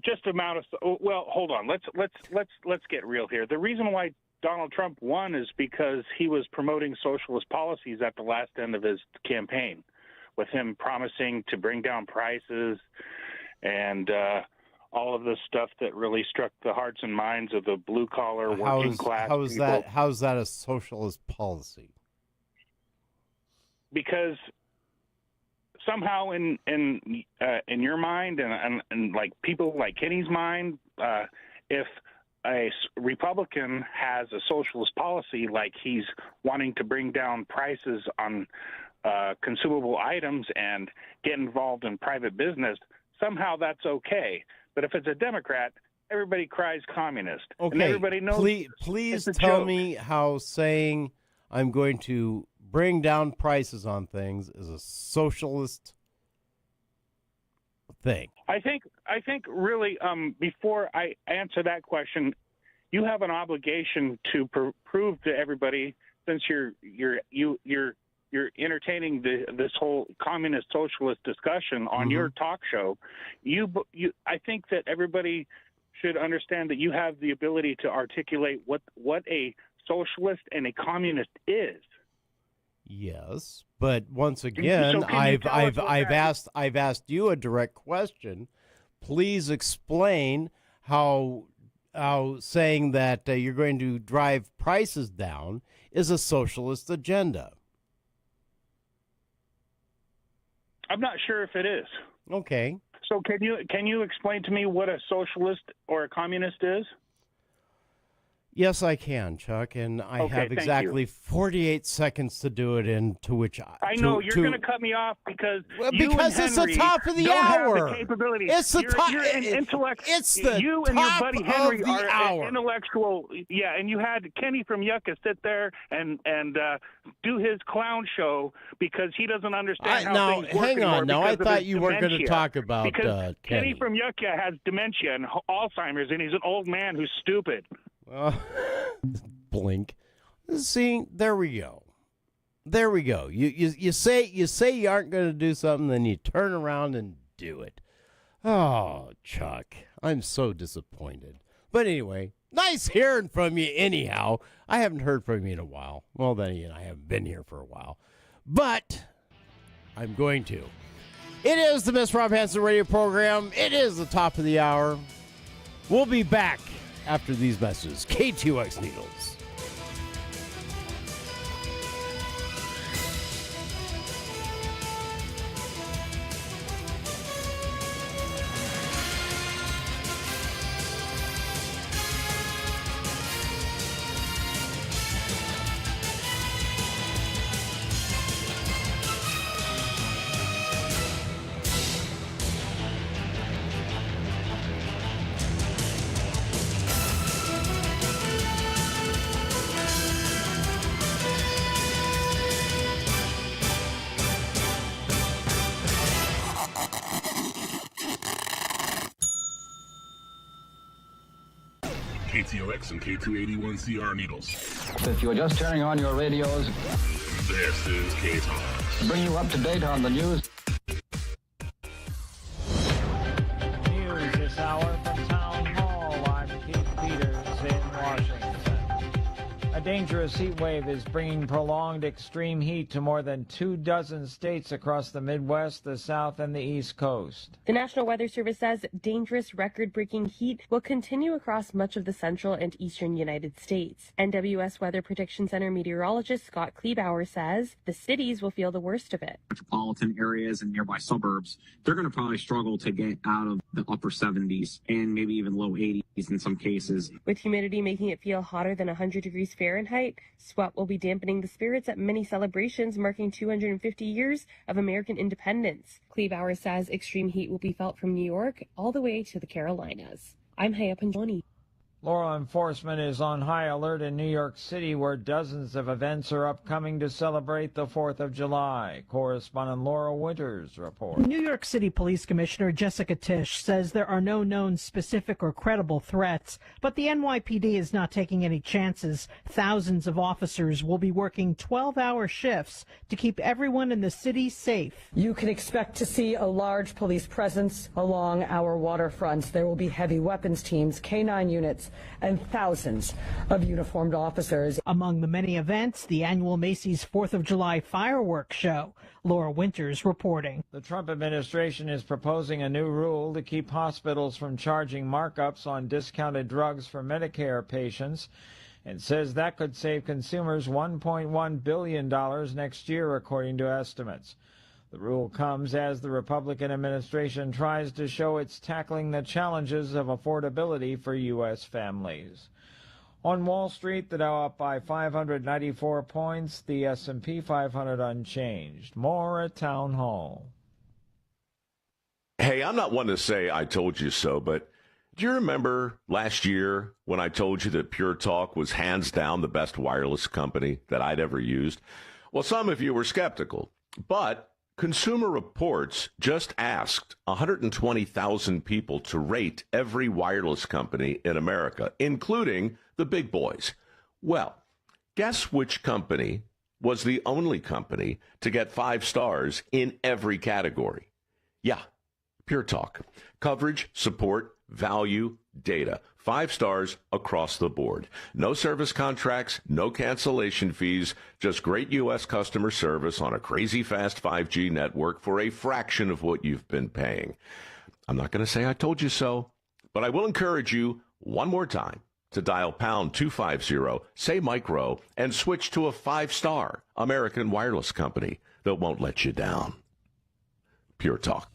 just amount of. Well, hold on. Let's get real here. The reason why Donald Trump won is because he was promoting socialist policies at the last end of his campaign, with him promising to bring down prices and all of this stuff that really struck the hearts and minds of the blue collar working class How is people. how's that a socialist policy? Because somehow in your mind and like people like Kenny's mind, if a Republican has a socialist policy, like he's wanting to bring down prices on consumable items and get involved in private business, somehow that's okay. But if it's a Democrat, everybody cries communist. Okay, and everybody knows. Please it's a tell joke. me how saying I'm going to bring down prices on things is a socialist thing. I think really before I answer that question, you have an obligation to prove to everybody, since you're entertaining this whole communist socialist discussion on your talk show. I think that everybody should understand that you have the ability to articulate what a socialist and a communist is. Yes, but once again, I've asked you a direct question. Please explain how saying that you're going to drive prices down is a socialist agenda. I'm not sure if it is. Okay. So can you explain to me what a socialist or a communist is? Yes, I can, Chuck, and I Okay, have thank exactly you. 48 seconds to do it in. To which I know you're going to cut me off because you and it's the Henry top of the don't hour. Have the capability. It's the top. You're an intellect. It's the you and your top buddy of Henry the are hour. intellectual. Yeah, and you had Kenny from Yucca sit there and do his clown show because he doesn't understand how now, things work hang anymore on. Now, I because of thought his you weren't going to dementia. talk about because Kenny. from Yucca has dementia and Alzheimer's, and he's an old man who's stupid. Blink. See, there we go. There we go. You say you aren't going to do something, then you turn around and do it. Oh, Chuck, I'm so disappointed. But anyway, nice hearing from you anyhow. I haven't heard from you in a while. Well, then again, I haven't been here for a while. But I'm going to. It is the Miss Rob Hanson radio program. It is the top of the hour. We'll be back after these messages. KTOX Needles. KTOX and K281CR Needles. If you're just turning on your radios, This is KTOX. bring you up to date on the news. News this hour from Town Hall. I'm Keith Peters in Washington. A dangerous heat wave is bringing prolonged extreme heat to more than 24 states across the Midwest, the South, and the East Coast. The National Weather Service says dangerous record-breaking heat will continue across much of the central and eastern United States. NWS Weather Prediction Center meteorologist Scott Kleebauer says the cities will feel the worst of it. Metropolitan areas and nearby suburbs, they're going to probably struggle to get out of the upper 70s and maybe even low 80s in some cases. With humidity making it feel hotter than 100 degrees Fahrenheit, sweat will be dampening the spirits at many celebrations marking 250 years of American independence. Kleebauer says extreme heat will be felt from New York all the way to the Carolinas. I'm Haya Panjani. Law enforcement is on high alert in New York City, where dozens of events are upcoming to celebrate the 4th of July. Correspondent Laura Winters reports. New York City Police Commissioner Jessica Tisch says there are no known specific or credible threats, but the NYPD is not taking any chances. Thousands of officers will be working 12-hour shifts to keep everyone in the city safe. You can expect to see a large police presence along our waterfronts. There will be heavy weapons teams, K-9 units, and thousands of uniformed officers. Among the many events, the annual Macy's 4th of July fireworks show. Laura Winters reporting. The Trump administration is proposing a new rule to keep hospitals from charging markups on discounted drugs for Medicare patients, and says that could save consumers $1.1 billion next year, according to estimates. The rule comes as the Republican administration tries to show it's tackling the challenges of affordability for U.S. families. On Wall Street, the Dow up by 594 points, the S&P 500 unchanged. More at Town Hall. Hey, I'm not one to say I told you so, but do you remember last year when I told you that Pure Talk was hands down the best wireless company that I'd ever used? Well, some of you were skeptical, but Consumer Reports just asked 120,000 people to rate every wireless company in America, including the big boys. Well, guess which company was the only company to get 5 stars in every category? Yeah, Pure Talk. Coverage, support, value, data. 5 stars across the board. No service contracts, no cancellation fees, just great U.S. customer service on a crazy fast 5G network for a fraction of what you've been paying. I'm not going to say I told you so, but I will encourage you one more time to dial pound 250, say micro, and switch to a 5-star American wireless company that won't let you down. Pure Talk.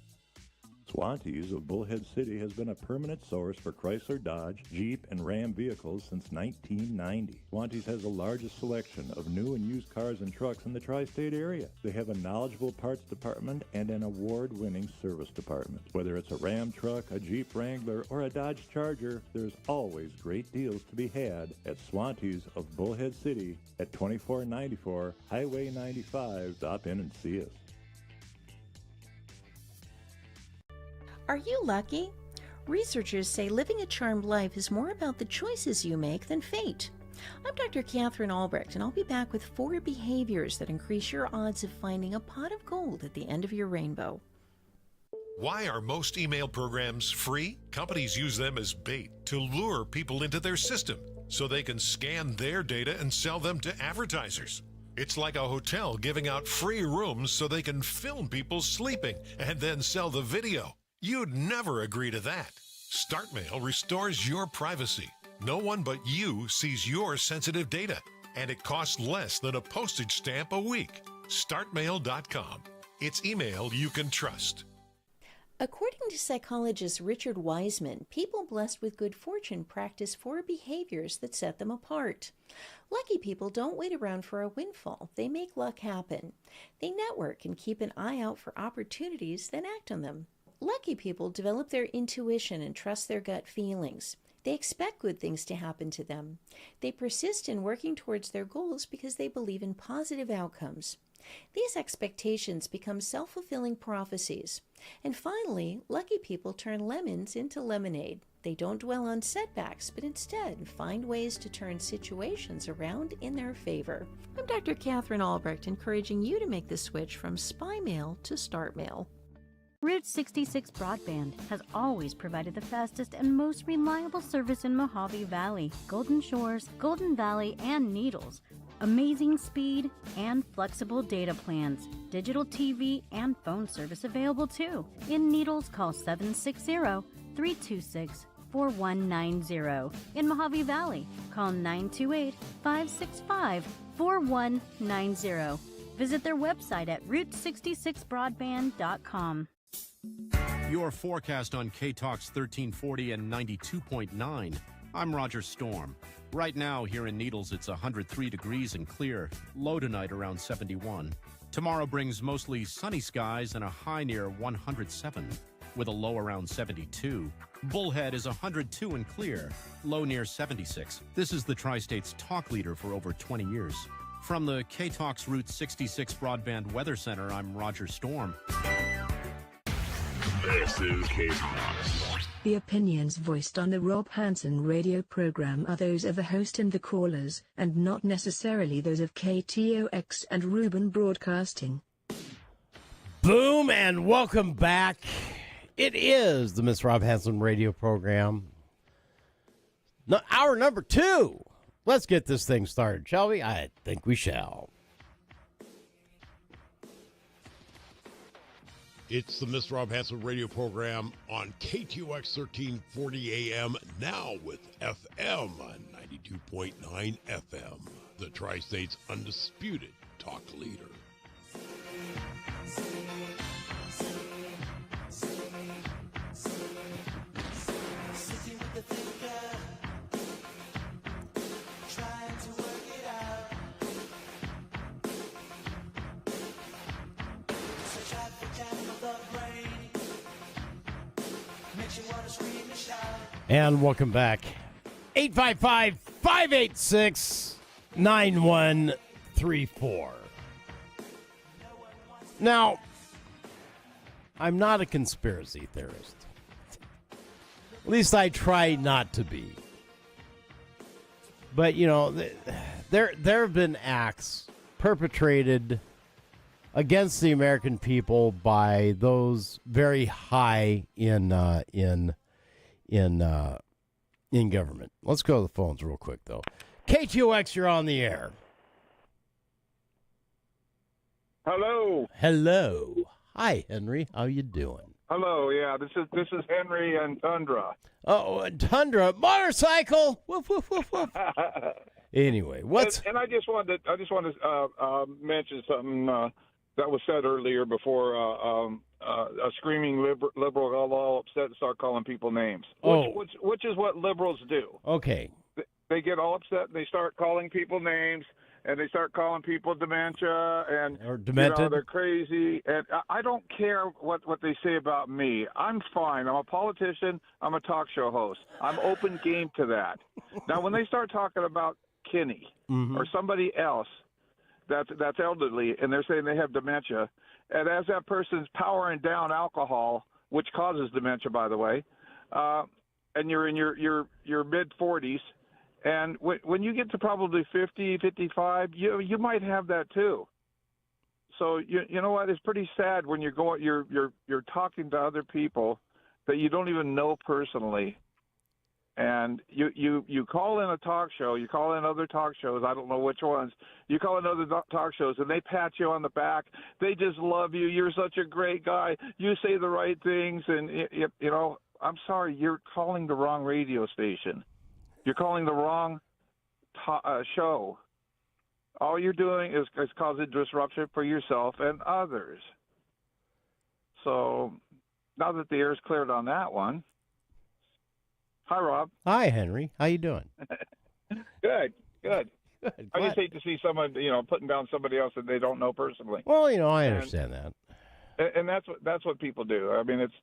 Swantees of Bullhead City has been a permanent source for Chrysler, Dodge, Jeep, and Ram vehicles since 1990. Swantees has the largest selection of new and used cars and trucks in the tri-state area. They have a knowledgeable parts department and an award-winning service department. Whether it's a Ram truck, a Jeep Wrangler, or a Dodge Charger, there's always great deals to be had at Swantees of Bullhead City at 2494 Highway 95. Stop in and see us. Are you lucky? Researchers say living a charmed life is more about the choices you make than fate. I'm Dr. Catherine Albrecht, and I'll be back with 4 behaviors that increase your odds of finding a pot of gold at the end of your rainbow. Why are most email programs free? Companies use them as bait to lure people into their system so they can scan their data and sell them to advertisers. It's like a hotel giving out free rooms so they can film people sleeping and then sell the video. You'd never agree to that. StartMail restores your privacy. No one but you sees your sensitive data, and it costs less than a postage stamp a week. StartMail.com. It's email you can trust. According to psychologist Richard Wiseman, people blessed with good fortune practice 4 behaviors that set them apart. Lucky people don't wait around for a windfall. They make luck happen. They network and keep an eye out for opportunities, then act on them. Lucky people develop their intuition and trust their gut feelings. They expect good things to happen to them. They persist in working towards their goals because they believe in positive outcomes. These expectations become self-fulfilling prophecies. And finally, lucky people turn lemons into lemonade. They don't dwell on setbacks, but instead find ways to turn situations around in their favor. I'm Dr. Catherine Albrecht, encouraging you to make the switch from spy mail to start mail. Route 66 Broadband has always provided the fastest and most reliable service in Mojave Valley, Golden Shores, Golden Valley, and Needles. Amazing speed and flexible data plans. Digital TV and phone service available too. In Needles, call 760-326-4190. In Mojave Valley, call 928-565-4190. Visit their website at route66broadband.com. Your forecast on KTOX 1340 and 92.9. I'm Roger Storm. Right now, here in Needles, it's 103 degrees and clear. Low tonight around 71. Tomorrow brings mostly sunny skies and a high near 107. with a low around 72. Bullhead is 102 and clear, low near 76. This is the Tri-State's talk leader for over 20 years. From the KTOX Route 66 Broadband Weather Center, I'm Roger Storm. This is KTOX. The opinions voiced on the Rob Hanson radio program are those of the host and the callers, and not necessarily those of KTOX and Ruben Broadcasting. Boom, and welcome back. It is the Miss Rob Hanson radio program. Hour number 2. Let's get this thing started, shall we? I think we shall. It's the Miss Rob Hanson radio program on KTOX 1340 AM, now with FM 92.9 FM, the Tri-State's undisputed talk leader. And welcome back. 855-586-9134. Now, I'm not a conspiracy theorist. At least I try not to be. But, you know, there have been acts perpetrated against the American people by those very high in government. Let's go to the phones real quick, though. KTOX, you're on the air. Hello. Hello. Hi, Henry. How you doing? Hello. Yeah, this is Henry and Tundra. Oh, Tundra motorcycle. Woof woof woof woof. Anyway, what's and I just wanted to mention something that was said earlier before a screaming liberal got all upset and start calling people names. Which is what liberals do. Okay. They get all upset and they start calling people names and they start calling people dementia and or demented. They're crazy. And I don't care what they say about me. I'm fine. I'm a politician. I'm a talk show host. I'm open game to that. Now, when they start talking about Kinney or somebody else that's elderly and they're saying they have dementia, and as that person's powering down alcohol, which causes dementia, by the way, and you're in your mid-40s, and when you get to probably 50, 55, you might have that too. So you know what? It's pretty sad when you're talking to other people that you don't even know personally, and you call in a talk show, you call in other talk shows, I don't know which ones, you call in other talk shows, and they pat you on the back. They just love you. You're such a great guy. You say the right things, and you know, I'm sorry, you're calling the wrong radio station. You're calling the wrong show. All you're doing is causing disruption for yourself and others. So now that the air's cleared on that one. Hi, Rob. Hi, Henry. How you doing? Good. Good. I just hate to see someone, putting down somebody else that they don't know personally. Well, I understand that. And that's what people do. I mean, it's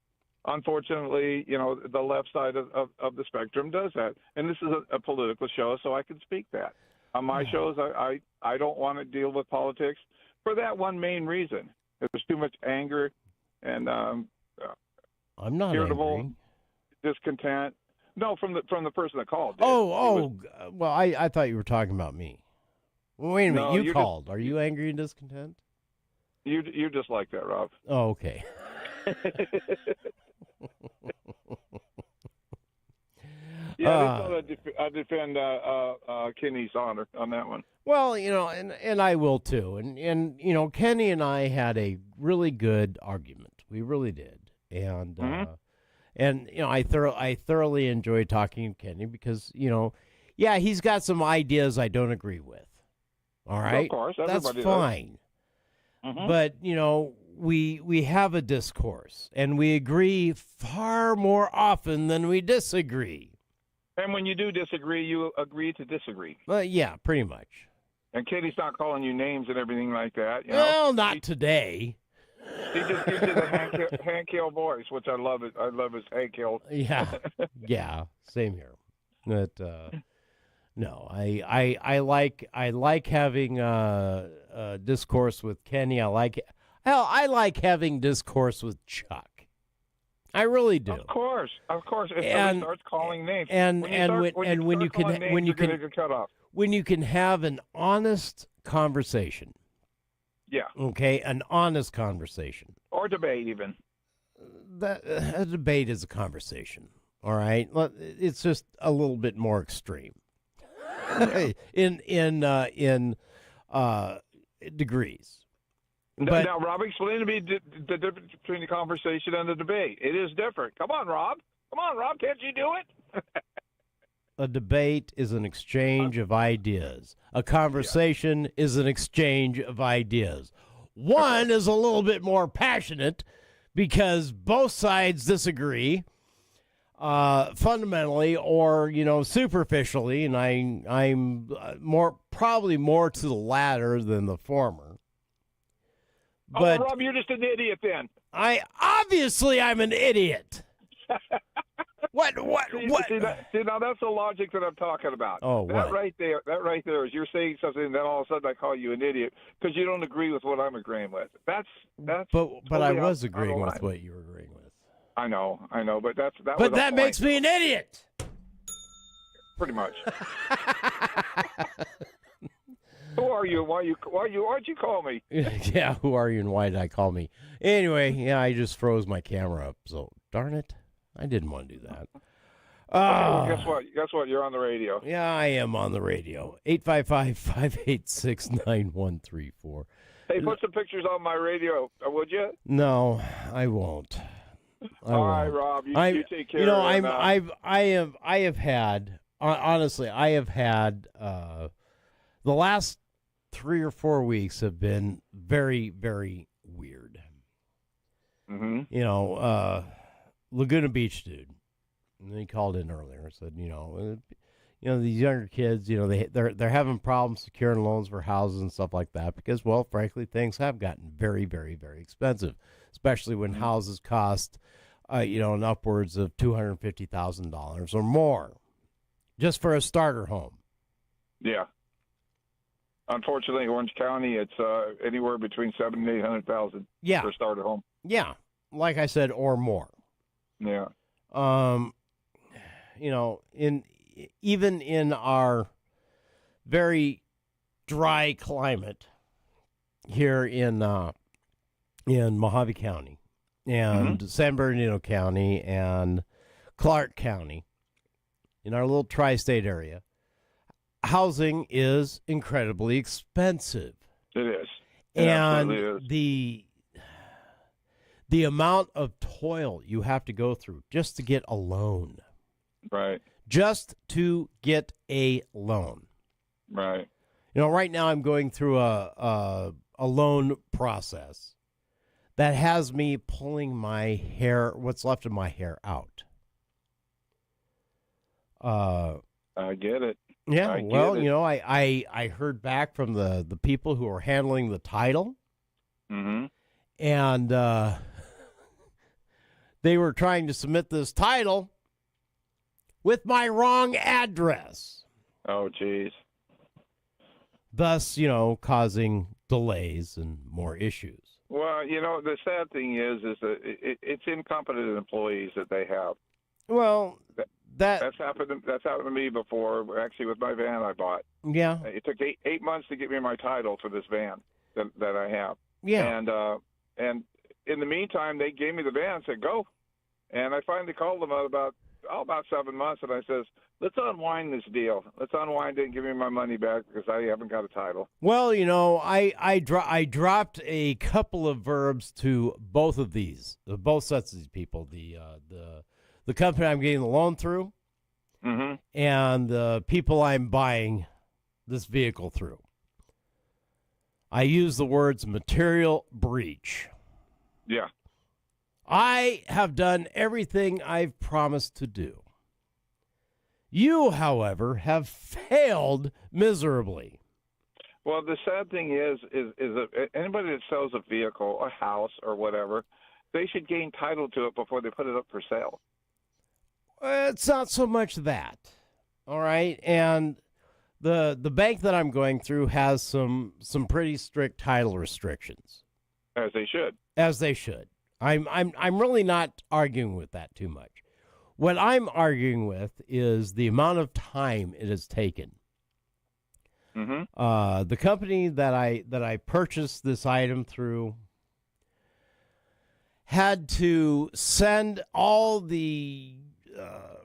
unfortunately, the left side of the spectrum does that. And this is a political show, so I can speak that. On my shows, I don't want to deal with politics for that one main reason. There's too much anger and I'm not irritable, angry. discontent. No, from the person that called. Well, I thought you were talking about me. Well, wait a minute, No, you you're called. Are you angry and discontent? You're just like that, Rob. Oh, okay. Yeah, I defend Kenny's honor on that one. Well, and I will too. And Kenny and I had a really good argument. We really did. And I thoroughly enjoy talking to Kenny because, he's got some ideas I don't agree with. All right? Of course, that's everybody fine. does. But, we have a discourse, and we agree far more often than we disagree. And when you do disagree, you agree to disagree. Well, yeah, pretty much. And Kenny's not calling you names and everything like that. Well, not today. He just gives you the Hank Hill voice, which I love. I love his Hank Hill. Yeah, same here. But no, I like having discourse with Kenny. I like having discourse with Chuck. I really do. Of course. If somebody starts calling names, when you can have an honest conversation. Yeah. Okay, an honest conversation. Or debate, even. A debate is a conversation. All right, it's just a little bit more extreme in degrees. But, now, Rob, explain to me the difference between the conversation and the debate. It is different. Come on, Rob. Can't you do it? A debate is an exchange of ideas. A conversation is an exchange of ideas. One is a little bit more passionate because both sides disagree fundamentally or, superficially, and I'm probably more to the latter than the former. But Rob, you're just an idiot then. I'm an idiot. What? See, now that's the logic that I'm talking about. Oh, that right there is you're saying something, and then all of a sudden I call you an idiot because you don't agree with what I'm agreeing with. That's. But totally I was agreeing with what you were agreeing with. I know, but that. But that makes me an idiot. Pretty much. Who are you? Why'd you call me? Yeah, who are you and why did I call me? Anyway, yeah, I just froze my camera up, so darn it. I didn't want to do that. Guess what? You're on the radio. Yeah, I am on the radio. 855-586-9134. Hey, put some pictures on my radio, would you? No, I won't. All right, Rob, you take care of it. I have had, honestly, the last 3 or 4 weeks have been very, very weird. Mm-hmm. Laguna Beach dude, and he called in earlier and said, these younger kids, they're having problems securing loans for houses and stuff like that because, well, frankly, things have gotten very, very, very expensive, especially when houses cost, an upwards of $250,000 or more, just for a starter home. Yeah. Unfortunately, Orange County, it's anywhere between $700,000 and $800,000 for a starter home. Yeah, like I said, or more. Yeah. Even in our very dry climate here in Mojave County and San Bernardino County and Clark County, in our little tri-state area, housing is incredibly expensive. It is. And absolutely is. The amount of toil you have to go through just to get a loan. Right. Just to get a loan. Right. Right now I'm going through a loan process that has me pulling my hair, what's left of my hair out. I get it. Yeah, I heard back from the people who are handling the title. Mm-hmm. And they were trying to submit this title with my wrong address. Oh, geez. Thus, causing delays and more issues. Well, the sad thing is that it's incompetent employees that they have. Well, that's happened to me before. Actually, with my van I bought. Yeah. It took eight months to get me my title for this van that I have. Yeah. And in the meantime, they gave me the van and said, go. And I finally called them about 7 months, and I says, let's unwind this deal. Let's unwind it and give me my money back because I haven't got a title. Well, I dropped a couple of verbs to both of these, both sets of these people, the company I'm getting the loan through and the people I'm buying this vehicle through. I use the words material breach. Yeah. I have done everything I've promised to do. You, however, have failed miserably. Well, the sad thing is that anybody that sells a vehicle, a house, or whatever, they should gain title to it before they put it up for sale. It's not so much that, all right? And the bank that I'm going through has some pretty strict title restrictions. As they should. As they should. I'm really not arguing with that too much. What I'm arguing with is the amount of time it has taken. Mm-hmm. The company that I purchased this item through had to send all the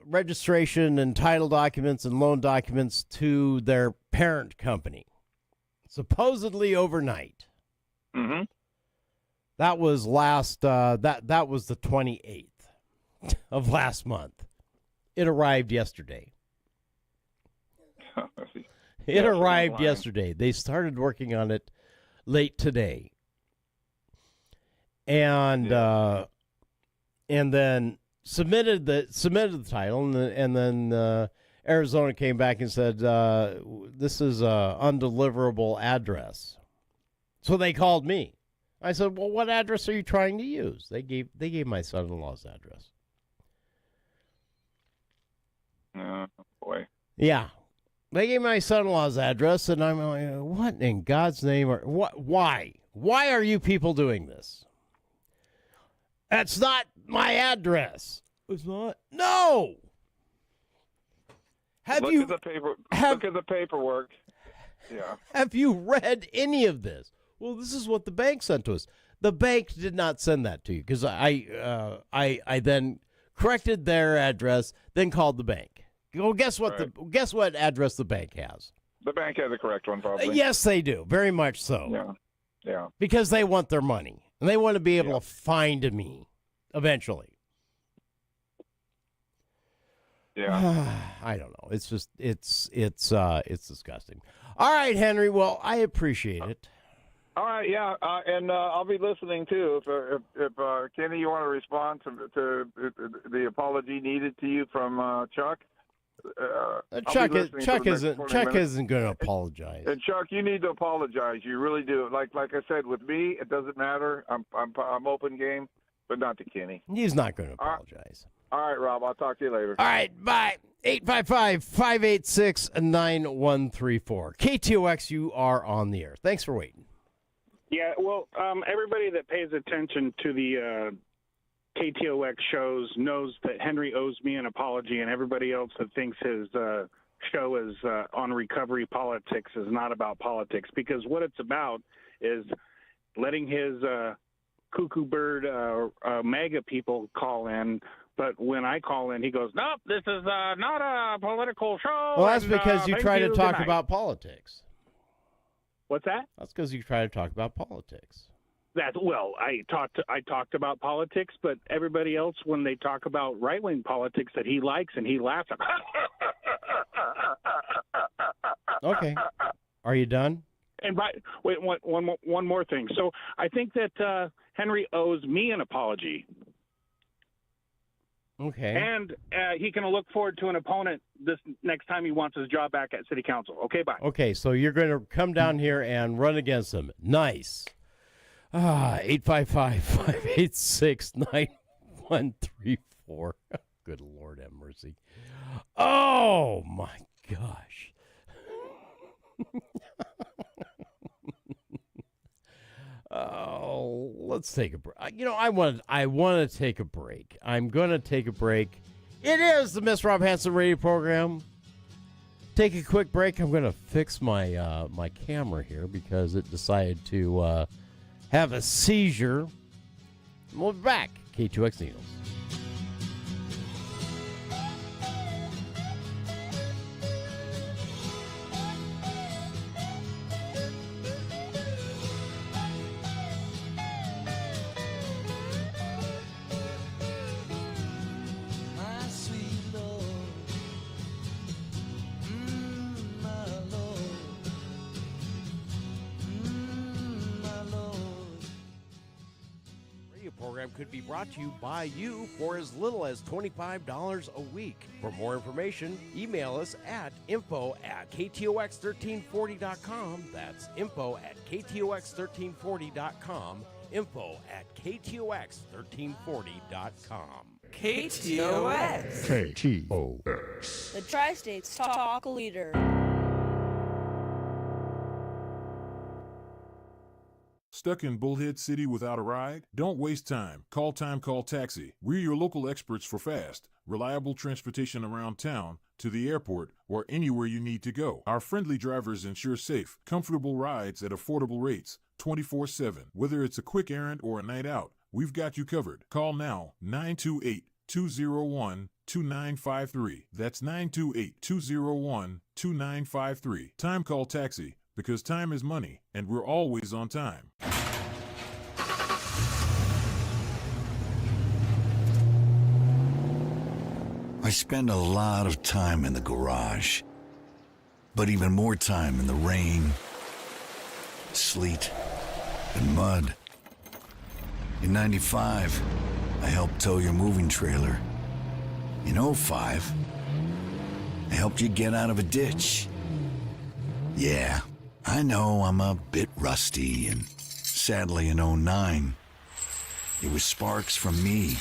registration and title documents and loan documents to their parent company, supposedly overnight. Mm-hmm. That was that was the 28th of last month. It arrived yesterday. It arrived yesterday. They started working on it late today. And then submitted the title, and then Arizona came back and said this is a undeliverable address. So they called me. I said, "Well, what address are you trying to use?" They gave my son-in-law's address. Boy. Yeah. They gave my son-in-law's address, and I'm like, what in God's name? Why? Why are you people doing this? That's not my address. It's not? No! Look at the paperwork. Yeah. Have you read any of this? Well, this is what the bank sent to us. The bank did not send that to you, because I then corrected their address, then called the bank. Well, guess what? Right. Guess what address the bank has? The bank has the correct one, probably. Yes, they do. Very much so. Yeah. Because they want their money, and they want to be able to find me eventually. Yeah. I don't know. It's just it's disgusting. All right, Henry. Well, I appreciate it. All right, yeah, and I'll be listening too. If Kenny, you want to respond to the apology needed to you from Chuck. Chuck isn't going to apologize. And Chuck, you need to apologize. You really do. Like I said, with me, it doesn't matter. I'm open game, but not to Kenny. He's not going to apologize. All right, Rob. I'll talk to you later. All right, bye. 855-586-9134. KTOX, you are on the air. Thanks for waiting. Yeah, well, everybody that pays attention to the KTOX shows knows that Henry owes me an apology, and everybody else that thinks his show is on recovery politics is not about politics, because what it's about is letting his cuckoo bird MAGA people call in. But when I call in, he goes, "Nope, this is not a political show." Well, that's because you try to talk about politics. What's that? That's because you try to talk about politics. I talked about politics, but everybody else, when they talk about right-wing politics that he likes, and he laughs at. Okay. Are you done? And wait, one more thing. So I think that Henry owes me an apology. Okay. And he can look forward to an opponent this next time he wants his job back at City Council. Okay, bye. Okay, so you're going to come down here and run against him. Nice. 855-586-9134. Good Lord have mercy. Oh, my gosh. Oh, let's take a break. I want to take a break. I'm going to take a break. It is the Miss Rob Hanson radio program. Take a quick break. I'm going to fix my my camera here because it decided to have a seizure. We'll be back. K2X Needles. program could be brought to you by you for as little as $25 a week. For more information, email us at info@ktox1340.com. That's info@ktox1340.com. info@ktox1340.com. KTOX. KTOX. The Tri-States Talk Leader. Stuck in Bullhead City without a ride? Don't waste time. Call Taxi. We're your local experts for fast, reliable transportation around town, to the airport, or anywhere you need to go. Our friendly drivers ensure safe, comfortable rides at affordable rates, 24/7. Whether it's a quick errand or a night out, we've got you covered. Call now, 928-201-2953. That's 928-201-2953. Time Call Taxi, because time is money, and we're always on time. I spend a lot of time in the garage, but even more time in the rain, sleet, and mud. In '95, I helped tow your moving trailer. In '05, I helped you get out of a ditch. Yeah, I know I'm a bit rusty, and sadly in '09, it was sparks from me